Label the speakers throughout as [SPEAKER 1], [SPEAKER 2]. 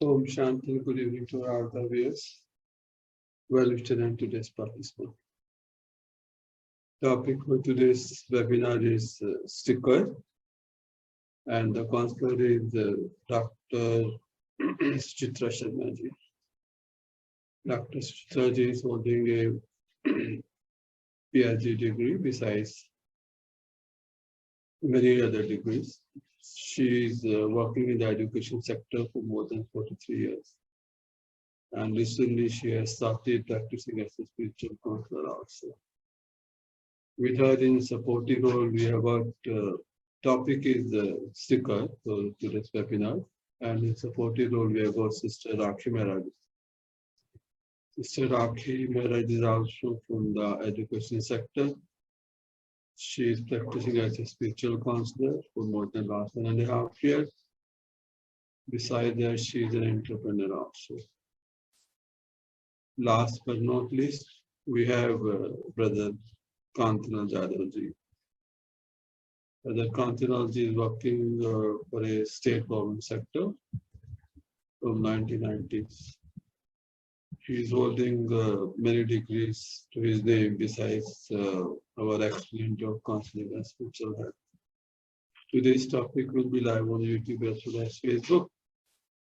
[SPEAKER 1] Om Shanti, good evening to our viewers. Well-wished and today's participant. Topic for today's webinar is sticker, and the counselor is Dr. Suchitra Sharma ji. Dr. Suchitra ji is holding a PhD degree besides many other degrees. She is working in the education sector for more than 43 years. And recently she has started practicing as a spiritual counselor also. With her in supporting role, we have got topic is sticker for today's webinar, and in supporting role we have got Sister Rakhi Maharaj. Sister Rakhi Maharaj is also from the education sector. She is practicing as a spiritual counselor for more than last 1.5 years. Besides that, she is an entrepreneur also. Last but not least, we have Brother Kantinal Jadhav ji. Brother Kantinal ji is working for a state government sector from 1990s. He is holding many degrees to his name besides our excellent job counseling and spiritual health. Today's topic will be live on YouTube as well as Facebook.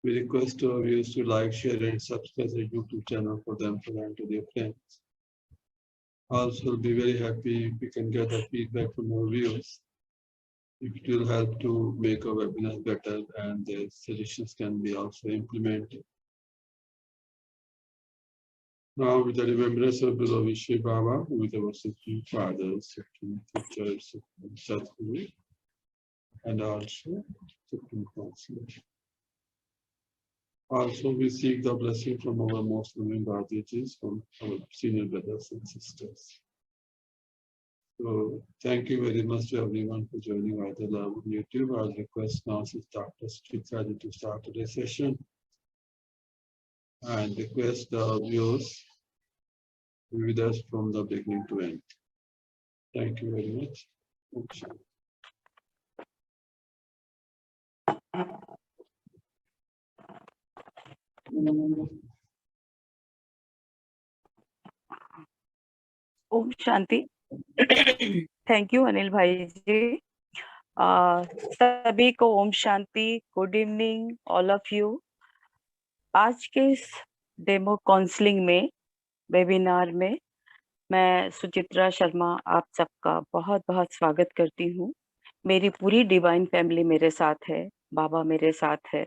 [SPEAKER 1] We request our viewers to like, share, and subscribe the YouTube channel for them to learn to their friends. Also, we'll be very happy if we can get a feedback from our viewers. It will help to make our webinar better, and the suggestions can be also implemented. Now, with the remembrance of beloved Shri Baba, with our Supreme Father, Supreme Teacher, Supreme Sadguru, and also Supreme Counselor. Also, we seek the blessing from our most loving Bhajis, from our senior brothers and sisters. So, thank you very much to everyone for joining either live on YouTube. I'll request now Dr. Suchitra to start today's session, and request the viewers to be with us from the beginning to end. Thank you very much.
[SPEAKER 2] ओम शांति। Thank you Anil भाई जी। सभी को ओम शांति, good evening all of you. आज के इस डेमो काउंसलिंग में, वेबिनार में, मैं सुचित्रा शर्मा आप सबका बहुत बहुत स्वागत करती हूँ। मेरी पूरी डिवाइन फैमिली मेरे साथ है, बाबा मेरे साथ है।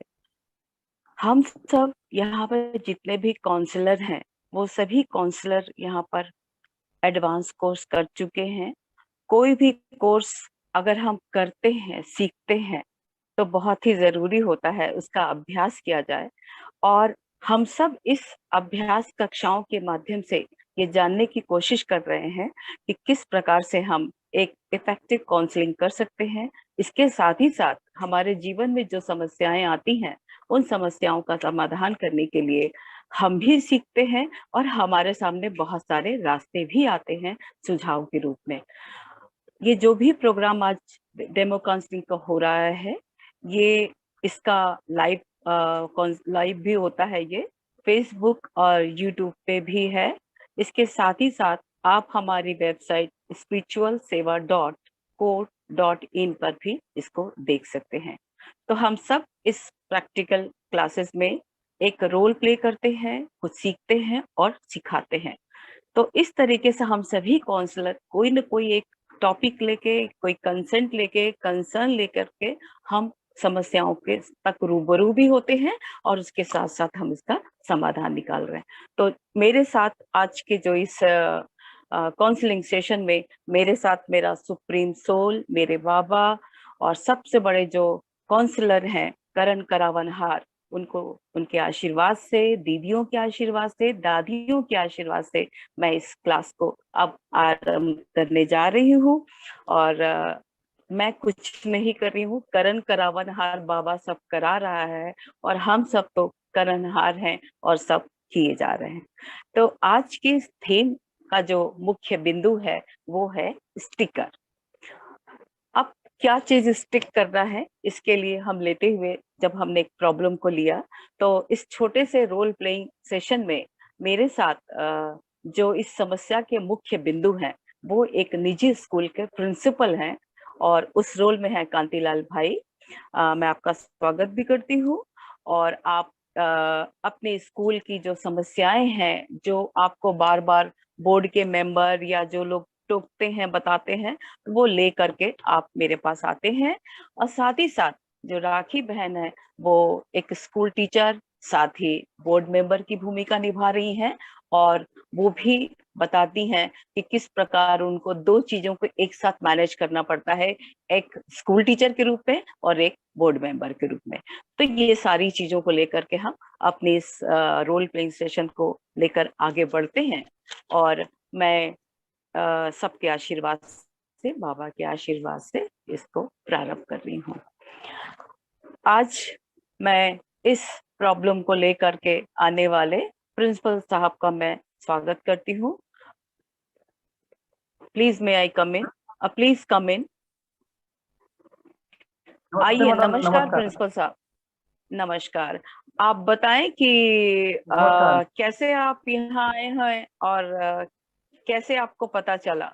[SPEAKER 2] हम सब यहाँ पर जितने भी काउंसलर हैं, वो सभी काउंसलर यहाँ पर एडवांस कोर्स कर चुके हैं। कोई भी कोर्स अगर हम करते हैं, सीखते हैं, तो बहुत ही जरूरी होता है उसका अभ्यास किया जाए। और हम सब इस अभ्यास कक्षाओं के माध्यम से ये जानने की कोशिश कर रहे हैं कि किस प्रकार से हम एक इफेक्टिव काउंसलिंग कर सकते हैं। इसके साथ ही साथ हमारे जीवन में जो समस्याएं आती हैं, उन समस्याओं का समाधान करने के लिए हम भी सीखते हैं और हमारे सामने बहुत सारे रास्ते भी आते हैं सुझाव के रूप में। ये जो भी प्रोग्राम आज डेमो काउंसलिंग का हो रहा है, ये इसका लाइव भी होता है। ये फेसबुक और यूट्यूब पे भी है। इसके साथ ही साथ आप हमारी वेबसाइट spiritualseva.co.in पर भी इसको देख सकते हैं। तो हम सब इस प्रैक्टिकल क्लासेस में एक रोल प्ले करते हैं, कुछ सीखते हैं और सिखाते हैं। तो इस तरीके से हम सभी काउंसलर कोई न कोई एक टॉपिक लेके, कोई कंसेंट लेके, कंसर्न लेकर के हम समस्याओं के तक रूबरू भी होते हैं और उसके साथ साथ हम इसका समाधान निकाल रहे हैं। तो मेरे साथ आज के जो इस काउंसलिंग सेशन में मेरे साथ मेरा सुप्रीम सोल, मेरे बाबा और सबसे बड़े जो काउंसलर हैं करण करावनहार, उनको उनके आशीर्वाद से, दीदियों के आशीर्वाद से, दादियों के आशीर्वाद से मैं इस क्लास को अब आरंभ करने जा रही हूँ। और मैं कुछ नहीं कर रही हूँ, करण करावनहार बाबा सब करा रहा है और हम सब तो करणहार हैं और सब किए जा रहे हैं। तो आज के थीम का जो मुख्य बिंदु है वो है स्टिकर। अब क्या चीज स्टिक करना है, इसके लिए हम लेते हुए जब हमने एक प्रॉब्लम को लिया, तो इस छोटे से रोल प्लेइंग सेशन में मेरे साथ जो इस समस्या के मुख्य बिंदु हैं, वो एक निजी स्कूल के प्रिंसिपल हैं और उस रोल में है कांतिलाल भाई। मैं आपका स्वागत भी करती हूँ और आप अपने स्कूल की जो समस्याएं हैं, जो आपको बार बार बोर्ड के मेंबर या जो लोग टोकते हैं, बताते हैं, वो ले करके आप मेरे पास आते हैं। और साथ ही साथ जो राखी बहन है, वो एक स्कूल टीचर, साथ ही बोर्ड मेंबर की भूमिका निभा रही हैं और वो भी बताती हैं कि किस प्रकार उनको दो चीजों को एक साथ मैनेज करना पड़ता है, एक स्कूल टीचर के रूप में और एक बोर्ड मेंबर के रूप में। तो ये सारी चीजों को लेकर के हम अपने इस रोल प्लेइंग सेशन को लेकर आगे बढ़ते हैं और मैं सबके आशीर्वाद से, बाबा के आशीर्वाद से इसको प्रारंभ कर रही हूँ। आज मैं इस प्रॉब्लम को लेकर के आने वाले प्रिंसिपल साहब का मैं स्वागत करती हूँ। Please may I come in? Please come in.
[SPEAKER 3] नमस्ते
[SPEAKER 2] आइए।
[SPEAKER 3] मैडम,
[SPEAKER 2] नमस्कार
[SPEAKER 3] नमस्कार।
[SPEAKER 2] प्रिंसिपल साहब। नमस्कार। आप बताएं कि
[SPEAKER 3] नमस्कार।
[SPEAKER 2] कैसे आप यहाँ आए हैं और कैसे आपको पता चला?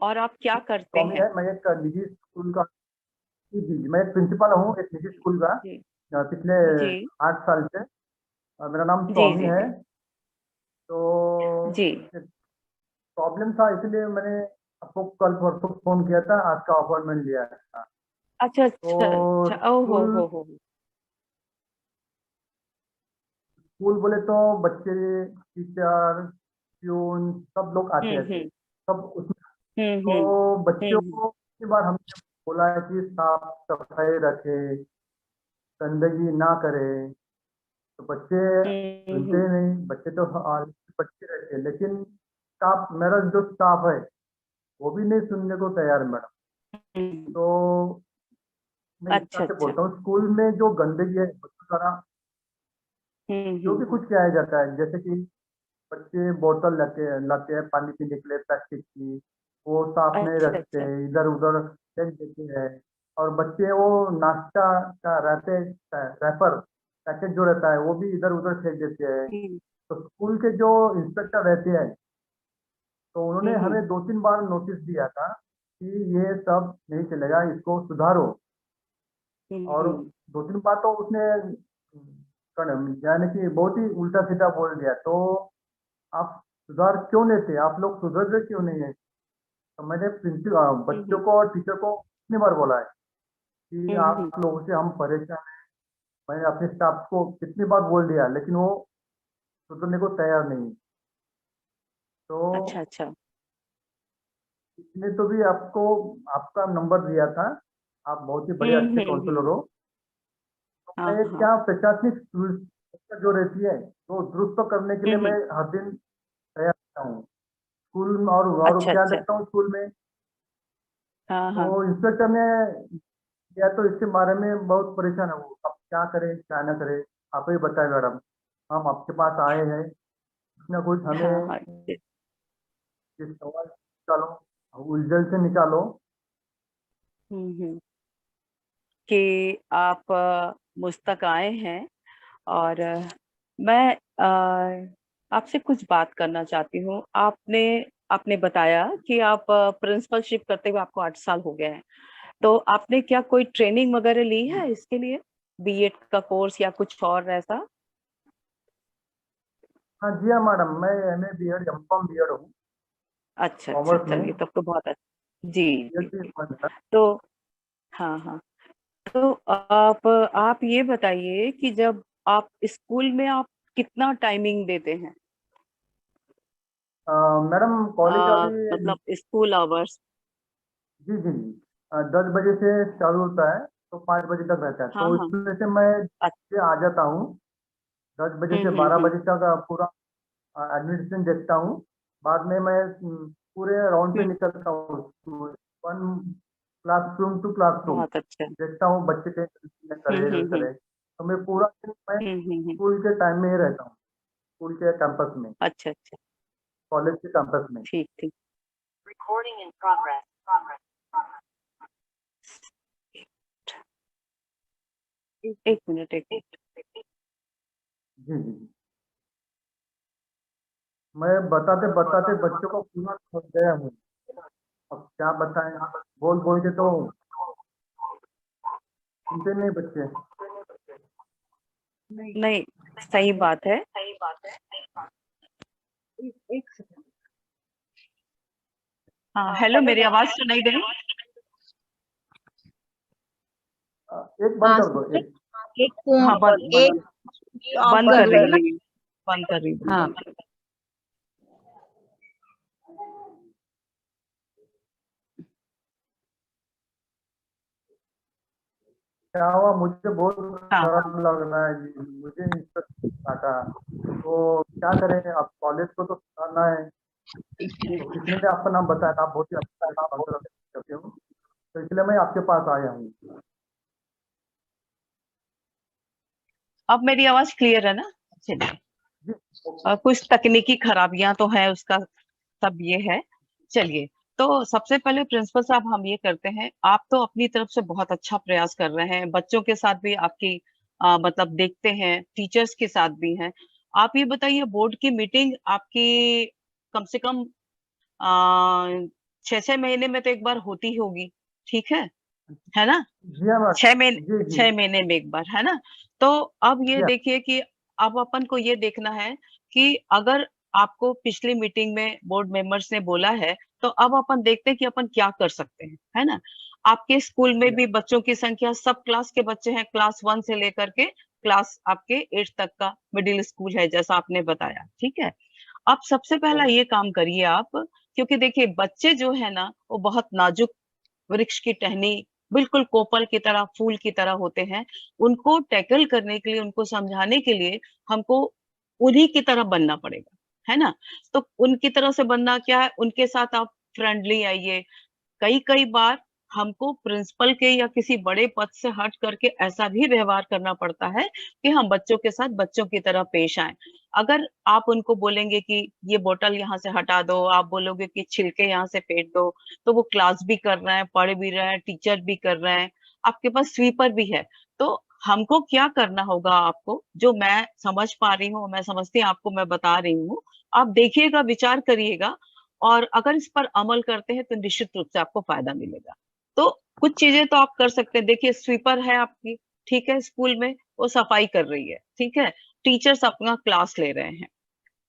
[SPEAKER 2] और आप क्या करते
[SPEAKER 3] स्वामी
[SPEAKER 2] हैं?
[SPEAKER 3] है, मैं एक निजी स्कूल का जी, मैं एक प्रिंसिपल हूँ एक निजी स्कूल का
[SPEAKER 2] जी
[SPEAKER 3] पिछले
[SPEAKER 2] जी
[SPEAKER 3] 8 साल से। मेरा नाम
[SPEAKER 2] जी
[SPEAKER 3] स्वामी
[SPEAKER 2] जी
[SPEAKER 3] है।
[SPEAKER 2] जी
[SPEAKER 3] तो
[SPEAKER 2] जी।
[SPEAKER 3] प्रॉब्लम था, इसलिए मैंने आपको कल परसों फोन किया था, आज का अपॉइंटमेंट लिया था।
[SPEAKER 2] अच्छा
[SPEAKER 3] तो
[SPEAKER 2] अच्छा अच्छा। ओ
[SPEAKER 3] स्कूल
[SPEAKER 2] हो।
[SPEAKER 3] स्कूल बोले तो बच्चे, टीचर, प्यून सब लोग आते थे,
[SPEAKER 2] हम्म।
[SPEAKER 3] सब उसमें।
[SPEAKER 2] हम्म
[SPEAKER 3] तो
[SPEAKER 2] हम्म
[SPEAKER 3] बच्चों
[SPEAKER 2] हम्म
[SPEAKER 3] को कई बार हमने बोला है कि साफ सफाई रखे, गंदगी ना करे। तो बच्चे सुनते ही
[SPEAKER 2] हम्म
[SPEAKER 3] नहीं, बच्चे तो बच्चे रहते हैं, लेकिन स्टाफ, मेरा जो स्टाफ है वो भी नहीं सुनने को तैयार है मैडम।
[SPEAKER 2] हम्म।
[SPEAKER 3] तो मैं इस
[SPEAKER 2] अच्छा
[SPEAKER 3] तरह से
[SPEAKER 2] अच्छा।
[SPEAKER 3] बोलता हूँ, स्कूल में जो गंदगी है बच्चों द्वारा जो भी
[SPEAKER 2] हम्म।
[SPEAKER 3] कुछ किया जाता है, जैसे कि बच्चे बोतल लाते हैं पानी पीने के लिए प्लास्टिक की, वो साफ नहीं
[SPEAKER 2] अच्छा
[SPEAKER 3] रखते,
[SPEAKER 2] अच्छा।
[SPEAKER 3] इधर उधर फेंक देते हैं। और बच्चे वो नाश्ता का रहते रैपर पैकेट जो रहता है वो भी इधर उधर फेंक देते हैं।
[SPEAKER 2] हम्म
[SPEAKER 3] तो स्कूल के जो इंस्पेक्टर रहते हैं, तो उन्होंने
[SPEAKER 2] हम्म
[SPEAKER 3] हमें 2-3 बार नोटिस दिया था कि ये सब नहीं चलेगा, इसको सुधारो। और
[SPEAKER 2] हम्म
[SPEAKER 3] 2-3 बार तो उसने यानी कि बहुत ही उल्टा सीधा बोल दिया। तो आप सुधार क्यों लेते, आप लोग सुधर रहे क्यों नहीं है? तो मैंने प्रिंसिपल बच्चों
[SPEAKER 2] हम्म
[SPEAKER 3] को और टीचर को कितनी बार बोला है कि
[SPEAKER 2] हम्म।
[SPEAKER 3] आप लोगों से हम परेशान हैं। मैंने अपने स्टाफ को कितनी बार बोल दिया, लेकिन वो सुधरने को तैयार नहीं। तो
[SPEAKER 2] अच्छा अच्छा।
[SPEAKER 3] इसने तो भी आपको आपका नंबर दिया था, आप बहुत ही बड़े अच्छे काउंसलर हो। तो
[SPEAKER 2] हाँ
[SPEAKER 3] मैं
[SPEAKER 2] हाँ।
[SPEAKER 3] क्या प्रशासनिक व्यवस्था जो रहती है तो दुरुस्त करने के लिए मैं
[SPEAKER 2] हम्म।
[SPEAKER 3] हर दिन तैयार रहता हूँ स्कूल में। और
[SPEAKER 2] अच्छा
[SPEAKER 3] क्या
[SPEAKER 2] अच्छा।
[SPEAKER 3] देखता हूँ स्कूल में,
[SPEAKER 2] हाँ
[SPEAKER 3] तो
[SPEAKER 2] हाँ।
[SPEAKER 3] इंस्पेक्टर ने किया तो इसके बारे में बहुत परेशान है वो, अब क्या करे क्या ना करे। आप ही बताए मैडम, हम आपके पास आए हैं, कुछ ना कुछ
[SPEAKER 2] हाँ
[SPEAKER 3] हमें
[SPEAKER 2] हाँ।
[SPEAKER 3] ये सवाल निकालो, उलझन से निकालो।
[SPEAKER 2] हम्म। कि आप मुझ तक आए हैं और मैं आपसे कुछ बात करना चाहती हूँ। आपने आपने बताया कि आप प्रिंसिपलशिप करते हुए आपको 8 साल हो गए हैं। तो आपने क्या कोई ट्रेनिंग वगैरह ली है इसके लिए, बीएड का कोर्स या कुछ और ऐसा?
[SPEAKER 3] हाँ जी हाँ मैडम, मैं एमए बीएड एमकॉम बीएड हूँ
[SPEAKER 2] अच्छा अच्छा,
[SPEAKER 3] कॉमर्स में।
[SPEAKER 2] चलिए तब तो बहुत अच्छा। जी जी
[SPEAKER 3] बीएड भी
[SPEAKER 2] जी।
[SPEAKER 3] हुआ था।
[SPEAKER 2] तो हाँ हाँ। तो आप ये बताइए कि जब आप स्कूल में आप कितना टाइमिंग देते हैं?
[SPEAKER 3] मैडम कॉलेज अभी
[SPEAKER 2] मतलब स्कूल आवर्स।
[SPEAKER 3] जी जी जी 10 बजे से चालू होता है, तो 5 बजे तक रहता है।
[SPEAKER 2] हाँ
[SPEAKER 3] तो
[SPEAKER 2] हाँ।
[SPEAKER 3] इसमें से मैं
[SPEAKER 2] अच्छा।
[SPEAKER 3] से आ जाता हूँ, 10 बजे से 12 बजे
[SPEAKER 2] हम्म।
[SPEAKER 3] तक पूरा एडमिनिस्ट्रेशन देखता हूँ। बाद में मैं पूरे राउंड पे
[SPEAKER 2] हम्म।
[SPEAKER 3] निकलता हूँ, वन क्लासरूम टू क्लासरूम
[SPEAKER 2] बहुत अच्छा।
[SPEAKER 3] देखता हूँ बच्चे कैसे करे ना
[SPEAKER 2] हम्म।
[SPEAKER 3] करे। तो मैं पूरा दिन मैं
[SPEAKER 2] हम्म।
[SPEAKER 3] स्कूल के टाइम में ही रहता हूँ, स्कूल के कैंपस में।
[SPEAKER 2] अच्छा अच्छा।
[SPEAKER 3] कॉलेज के कैंपस में।
[SPEAKER 2] ठीक ठीक।
[SPEAKER 4] Recording in progress.
[SPEAKER 2] एक मिनट एक मिनट।
[SPEAKER 3] जी जी। मैं बताते बताते बच्चों को पूरा थक गया हूँ, अब क्या बताएं, बोल बोल के तो सुनते नहीं बच्चे।
[SPEAKER 2] नहीं, सही बात है। एक सेकंड। हाँ, हेलो, मेरी आवाज सुनाई दे रही?
[SPEAKER 3] एक बंद कर दो, एक
[SPEAKER 2] हाँ, बंद
[SPEAKER 4] एक
[SPEAKER 2] बंद कर रही हूँ, बंद कर रही हूँ।
[SPEAKER 4] हाँ।
[SPEAKER 3] क्या हुआ, मुझे बहुत
[SPEAKER 2] हाँ।
[SPEAKER 3] खराब लग रहा है जी, मुझे इंस्ट्रक्शन काटा, तो क्या करें, अब कॉलेज को तो सुधारना है। तो किसी ने आपका नाम बताया था, आप बहुत ही अच्छा काम करते हो, तो इसलिए मैं आपके पास आया हूँ।
[SPEAKER 2] अब मेरी आवाज क्लियर है ना? चलिए, कुछ तकनीकी खराबियां तो है, उसका सब ये है। चलिए, तो सबसे पहले प्रिंसिपल साहब हम ये करते हैं, आप तो अपनी तरफ से बहुत अच्छा प्रयास कर रहे हैं, बच्चों के साथ भी आपकी मतलब देखते हैं, टीचर्स के साथ भी हैं। आप ये बताइए, बोर्ड की मीटिंग आपकी कम से कम 6-6 महीने में तो एक बार होती होगी, ठीक है ना?
[SPEAKER 3] जी हाँ मैडम।
[SPEAKER 2] 6 महीने में एक बार, है ना? तो अब ये
[SPEAKER 3] जी हाँ।
[SPEAKER 2] देखिए कि अब अपन को ये देखना है कि अगर आपको पिछली मीटिंग में बोर्ड मेंबर्स ने बोला है, तो अब अपन देखते हैं कि अपन क्या कर सकते हैं, है ना? आपके स्कूल में भी बच्चों की संख्या, सब क्लास के बच्चे हैं, क्लास 1 से लेकर के क्लास आपके 8 तक का मिडिल स्कूल है, जैसा आपने बताया, ठीक है? अब सबसे पहला ये काम करिए आप, क्योंकि देखिए बच्चे जो है ना, वो बहुत नाजुक वृक्ष की टहनी, बिल्कुल कोपल की तरह, फूल की तरह होते हैं। उनको टैकल करने के लिए, उनको समझाने के लिए हमको उन्हीं की तरह बनना पड़ेगा, है ना? तो उनकी तरह से बनना क्या है, उनके साथ आप फ्रेंडली आइए। कई कई बार हमको प्रिंसिपल के या किसी बड़े पद से हट करके ऐसा भी व्यवहार करना पड़ता है कि हम बच्चों के साथ बच्चों की तरह पेश आए। अगर आप उनको बोलेंगे कि ये बोतल यहाँ से हटा दो, आप बोलोगे कि छिलके यहाँ से फेंक दो, तो वो क्लास भी कर रहे हैं, पढ़ भी रहे हैं, टीचर भी कर रहे हैं, आपके पास स्वीपर भी है। तो हमको क्या करना होगा, आपको जो मैं समझ पा रही हूँ, मैं समझती हूँ, आपको मैं बता रही हूँ, आप देखिएगा, विचार करिएगा, और अगर इस पर अमल करते हैं तो निश्चित रूप से आपको फायदा मिलेगा। तो कुछ चीजें तो आप कर सकते हैं। देखिए, स्वीपर है आपकी, ठीक है, स्कूल में वो सफाई कर रही है, ठीक है, टीचर्स अपना क्लास ले रहे हैं।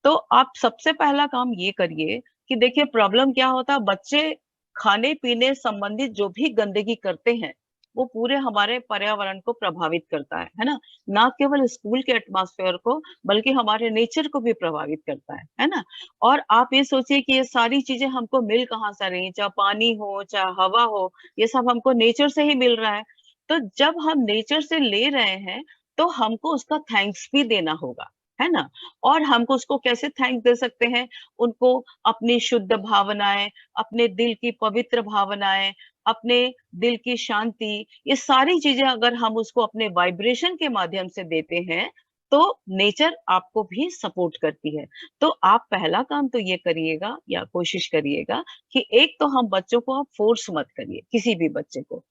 [SPEAKER 2] तो आप सबसे पहला काम ये करिए कि देखिए प्रॉब्लम क्या होता है, बच्चे खाने पीने संबंधित जो भी गंदगी करते हैं, वो पूरे हमारे पर्यावरण को प्रभावित करता है ना? ना केवल स्कूल के एटमॉस्फेयर को, बल्कि हमारे नेचर को भी प्रभावित करता है ना? और आप ये सोचिए कि ये सारी चीजें हमको मिल कहाँ से रही, चाहे पानी हो, चाहे हवा हो, ये सब हमको नेचर से ही मिल रहा है। तो जब हम नेचर से ले रहे हैं, तो हमको उसका थैंक्स भी देना होगा, है ना? और हमको उसको कैसे थैंक दे सकते हैं? उनको अपनी शुद्ध भावनाएं, अपने दिल की पवित्र भावनाएं, अपने दिल की शांति, ये सारी चीजें अगर हम उसको अपने वाइब्रेशन के माध्यम से देते हैं, तो नेचर आपको भी सपोर्ट करती है। तो आप पहला काम तो ये करिएगा, या कोशिश करिएगा कि एक तो हम बच्चों को आप फोर्स मत करिए, किसी भी बच्चे को।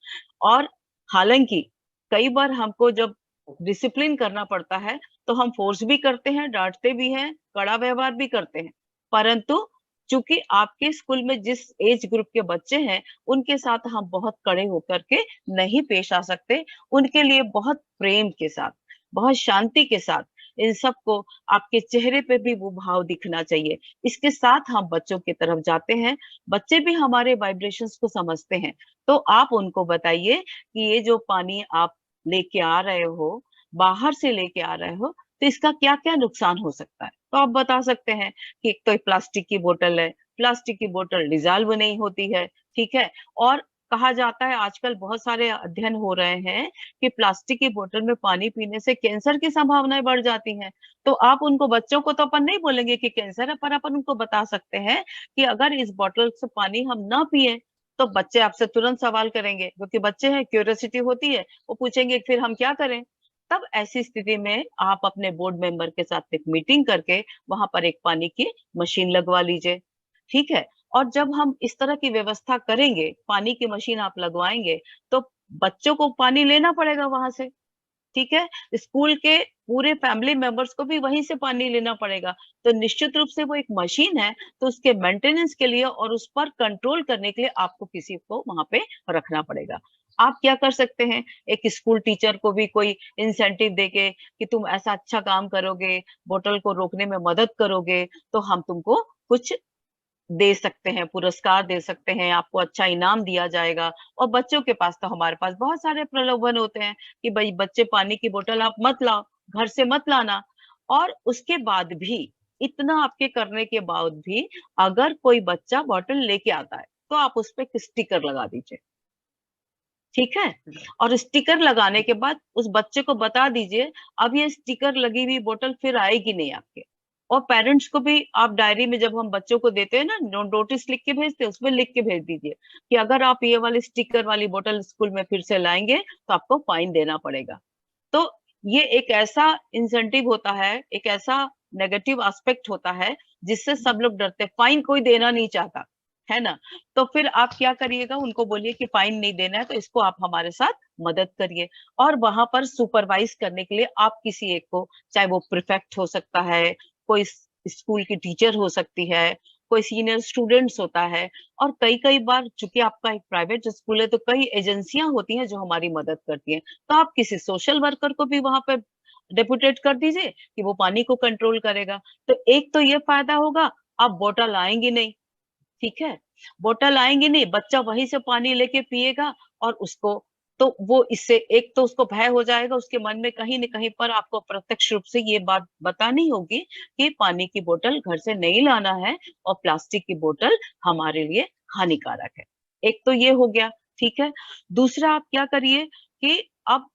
[SPEAKER 2] और हालांकि कई बार हमको जब डिसिप्लिन करना पड़ता है, तो हम फोर्स भी करते हैं, डांटते भी हैं, कड़ा व्यवहार भी करते हैं, परंतु चूंकि आपके स्कूल में जिस एज ग्रुप के बच्चे हैं, उनके साथ हम बहुत कड़े होकर के नहीं पेश आ सकते। उनके लिए बहुत प्रेम के साथ, बहुत शांति के साथ, इन सबको आपके चेहरे पे भी वो भाव दिखना चाहिए। इसके साथ हम बच्चों की तरफ जाते हैं, बच्चे भी हमारे वाइब्रेशंस को समझते हैं। तो आप उनको बताइए कि ये जो पानी आप लेके आ रहे हो, बाहर से लेके आ रहे हो, तो इसका क्या क्या नुकसान हो सकता है। तो आप बता सकते हैं कि एक तो ये प्लास्टिक की बोतल है, प्लास्टिक की बोतल डिजॉल्व नहीं होती है, ठीक है। और कहा जाता है, आजकल बहुत सारे अध्ययन हो रहे हैं कि प्लास्टिक की बोतल में पानी पीने से कैंसर की संभावनाएं बढ़ जाती हैं। तो आप उनको, बच्चों को तो अपन नहीं बोलेंगे कि कैंसर है, पर अपन उनको बता सकते हैं कि अगर इस बोतल से पानी हम ना पिए, तो बच्चे आपसे तुरंत सवाल करेंगे, क्योंकि बच्चे हैं, क्यूरियोसिटी होती है, वो पूछेंगे फिर हम क्या करें। तब ऐसी स्थिति में आप अपने बोर्ड मेंबर के साथ एक मीटिंग करके वहां पर एक पानी की मशीन लगवा लीजिए, ठीक है। और जब हम इस तरह की व्यवस्था करेंगे, पानी की मशीन आप लगवाएंगे, तो बच्चों को पानी लेना पड़ेगा वहां से, ठीक है। स्कूल के पूरे फैमिली मेंबर्स को भी वहीं से पानी लेना पड़ेगा। तो निश्चित रूप से वो एक मशीन है, तो उसके मेंटेनेंस के लिए और उस पर कंट्रोल करने के लिए आपको किसी को वहां पे रखना पड़ेगा। आप क्या कर सकते हैं, एक स्कूल टीचर को भी कोई इंसेंटिव देके कि तुम ऐसा अच्छा काम करोगे, बोतल को रोकने में मदद करोगे, तो हम तुमको कुछ दे सकते हैं, पुरस्कार दे सकते हैं, आपको अच्छा इनाम दिया जाएगा। और बच्चों के पास तो हमारे पास बहुत सारे प्रलोभन होते हैं कि भाई बच्चे पानी की बोतल आप मत लाओ, घर से मत लाना। और उसके बाद भी, इतना आपके करने के बाद भी, अगर कोई बच्चा बोतल लेके आता है तो आप उस पे एक स्टिकर लगा दीजिए, ठीक है। और स्टिकर लगाने के बाद उस बच्चे को बता दीजिए अब ये स्टिकर लगी हुई बोतल फिर आएगी नहीं आपके। और पेरेंट्स को भी आप डायरी में जब हम बच्चों को देते हैं ना, नोटिस लिख के भेजते हैं, उसमें लिख के भेज दीजिए कि अगर आप ये वाली स्टिकर वाली बोतल स्कूल में फिर से लाएंगे तो आपको फाइन देना पड़ेगा। तो ये एक ऐसा इंसेंटिव होता है, एक ऐसा नेगेटिव एस्पेक्ट होता है जिससे सब लोग डरते हैं, फाइन कोई देना नहीं चाहता, है ना। तो फिर आप क्या करिएगा, उनको बोलिए कि फाइन नहीं देना है, तो इसको आप हमारे साथ मदद करिए। और वहां पर सुपरवाइज करने के लिए आप किसी एक को, चाहे वो प्रिफेक्ट हो सकता है, कोई स्कूल की टीचर हो सकती है, कोई सीनियर स्टूडेंट्स होता है। और कई कई बार चूंकि आपका एक प्राइवेट स्कूल है तो कई एजेंसियां होती हैं जो हमारी मदद करती हैं, तो आप किसी सोशल वर्कर को भी वहां पर डेपुटेट कर दीजिए कि वो पानी को कंट्रोल करेगा। तो एक तो ये फायदा होगा, आप बोतल आएंगी नहीं, ठीक है। बोतल आएंगी नहीं, बच्चा वहीं से पानी लेके पिएगा। और उसको, तो वो इससे एक तो उसको भय हो जाएगा, उसके मन में कहीं न कहीं पर आपको प्रत्यक्ष रूप से ये बात बतानी होगी कि पानी की बोतल घर से नहीं लाना है और प्लास्टिक की बोतल हमारे लिए हानिकारक है। एक तो ये हो गया, ठीक है। दूसरा आप क्या करिए कि आप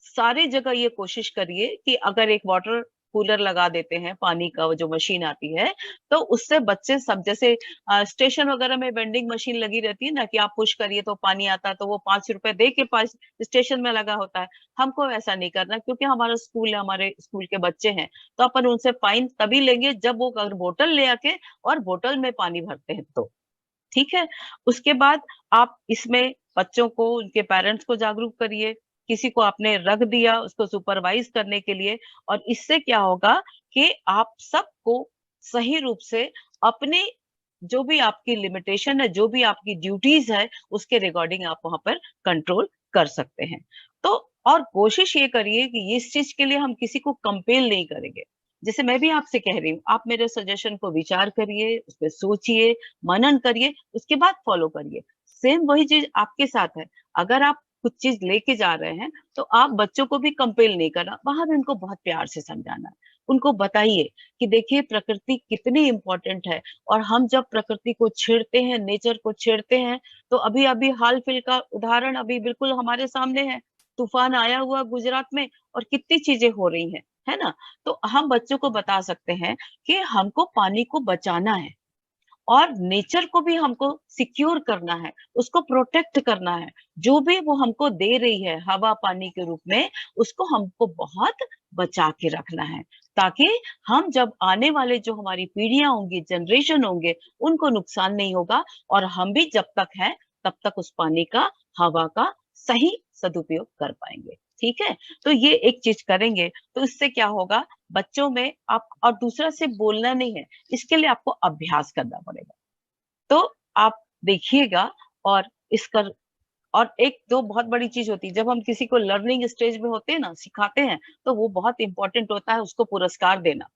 [SPEAKER 2] सारी जगह ये कोशिश करिए कि अगर एक वाटर कूलर लगा देते हैं, पानी का वो जो मशीन आती है, तो उससे बच्चे सब, जैसे स्टेशन वगैरह में वेंडिंग मशीन लगी रहती है ना कि आप पुश करिए तो पानी आता है, तो वो 5 रुपए दे के पास स्टेशन में लगा होता है। हमको ऐसा नहीं करना, क्योंकि हमारा स्कूल है, हमारे स्कूल के बच्चे हैं, तो अपन उनसे फाइन तभी लेंगे जब वो अगर बोतल ले आके और बोतल में पानी भरते हैं तो, ठीक है। उसके बाद आप इसमें बच्चों को, उनके पेरेंट्स को जागरूक करिए, किसी को आपने रख दिया उसको सुपरवाइज करने के लिए। और इससे क्या होगा कि आप सबको सही रूप से अपने, जो भी आपकी लिमिटेशन है, जो भी आपकी ड्यूटीज है, उसके रिगार्डिंग आप वहां पर कंट्रोल कर सकते हैं। तो और कोशिश ये करिए कि इस चीज के लिए हम किसी को कंपेल नहीं करेंगे। जैसे मैं भी आपसे कह रही हूँ, आप मेरे सजेशन को विचार करिए, उस पर सोचिए, मनन करिए, उसके बाद फॉलो करिए। सेम वही चीज आपके साथ है। अगर आप कुछ चीज लेके जा रहे हैं तो आप बच्चों को भी कंपेल नहीं करना, वहां भी उनको बहुत प्यार से समझाना है। उनको बताइए कि देखिए प्रकृति कितनी इंपॉर्टेंट है, और हम जब प्रकृति को छेड़ते हैं, नेचर को छेड़ते हैं, तो अभी अभी हाल फिल का उदाहरण अभी बिल्कुल हमारे सामने है। तूफान आया हुआ गुजरात में, और कितनी चीजें हो रही हैं, है ना। तो हम बच्चों को बता सकते हैं कि हमको पानी को बचाना है, और नेचर को भी हमको सिक्योर करना है, उसको प्रोटेक्ट करना है। जो भी वो हमको दे रही है हवा पानी के रूप में, उसको हमको बहुत बचा के रखना है, ताकि हम जब आने वाले जो हमारी पीढ़ियां होंगी, जनरेशन होंगे, उनको नुकसान नहीं होगा, और हम भी जब तक है तब तक उस पानी का, हवा का सही सदुपयोग कर पाएंगे, ठीक है। तो ये एक चीज करेंगे तो इससे क्या होगा, बच्चों में आप, और दूसरा से बोलना नहीं है, इसके लिए आपको अभ्यास करना पड़ेगा। तो आप देखिएगा। और इसका, और एक दो बहुत बड़ी चीज होती है, जब हम किसी को लर्निंग स्टेज में होते हैं ना, सिखाते हैं, तो वो बहुत इंपॉर्टेंट होता है उसको पुरस्कार देना,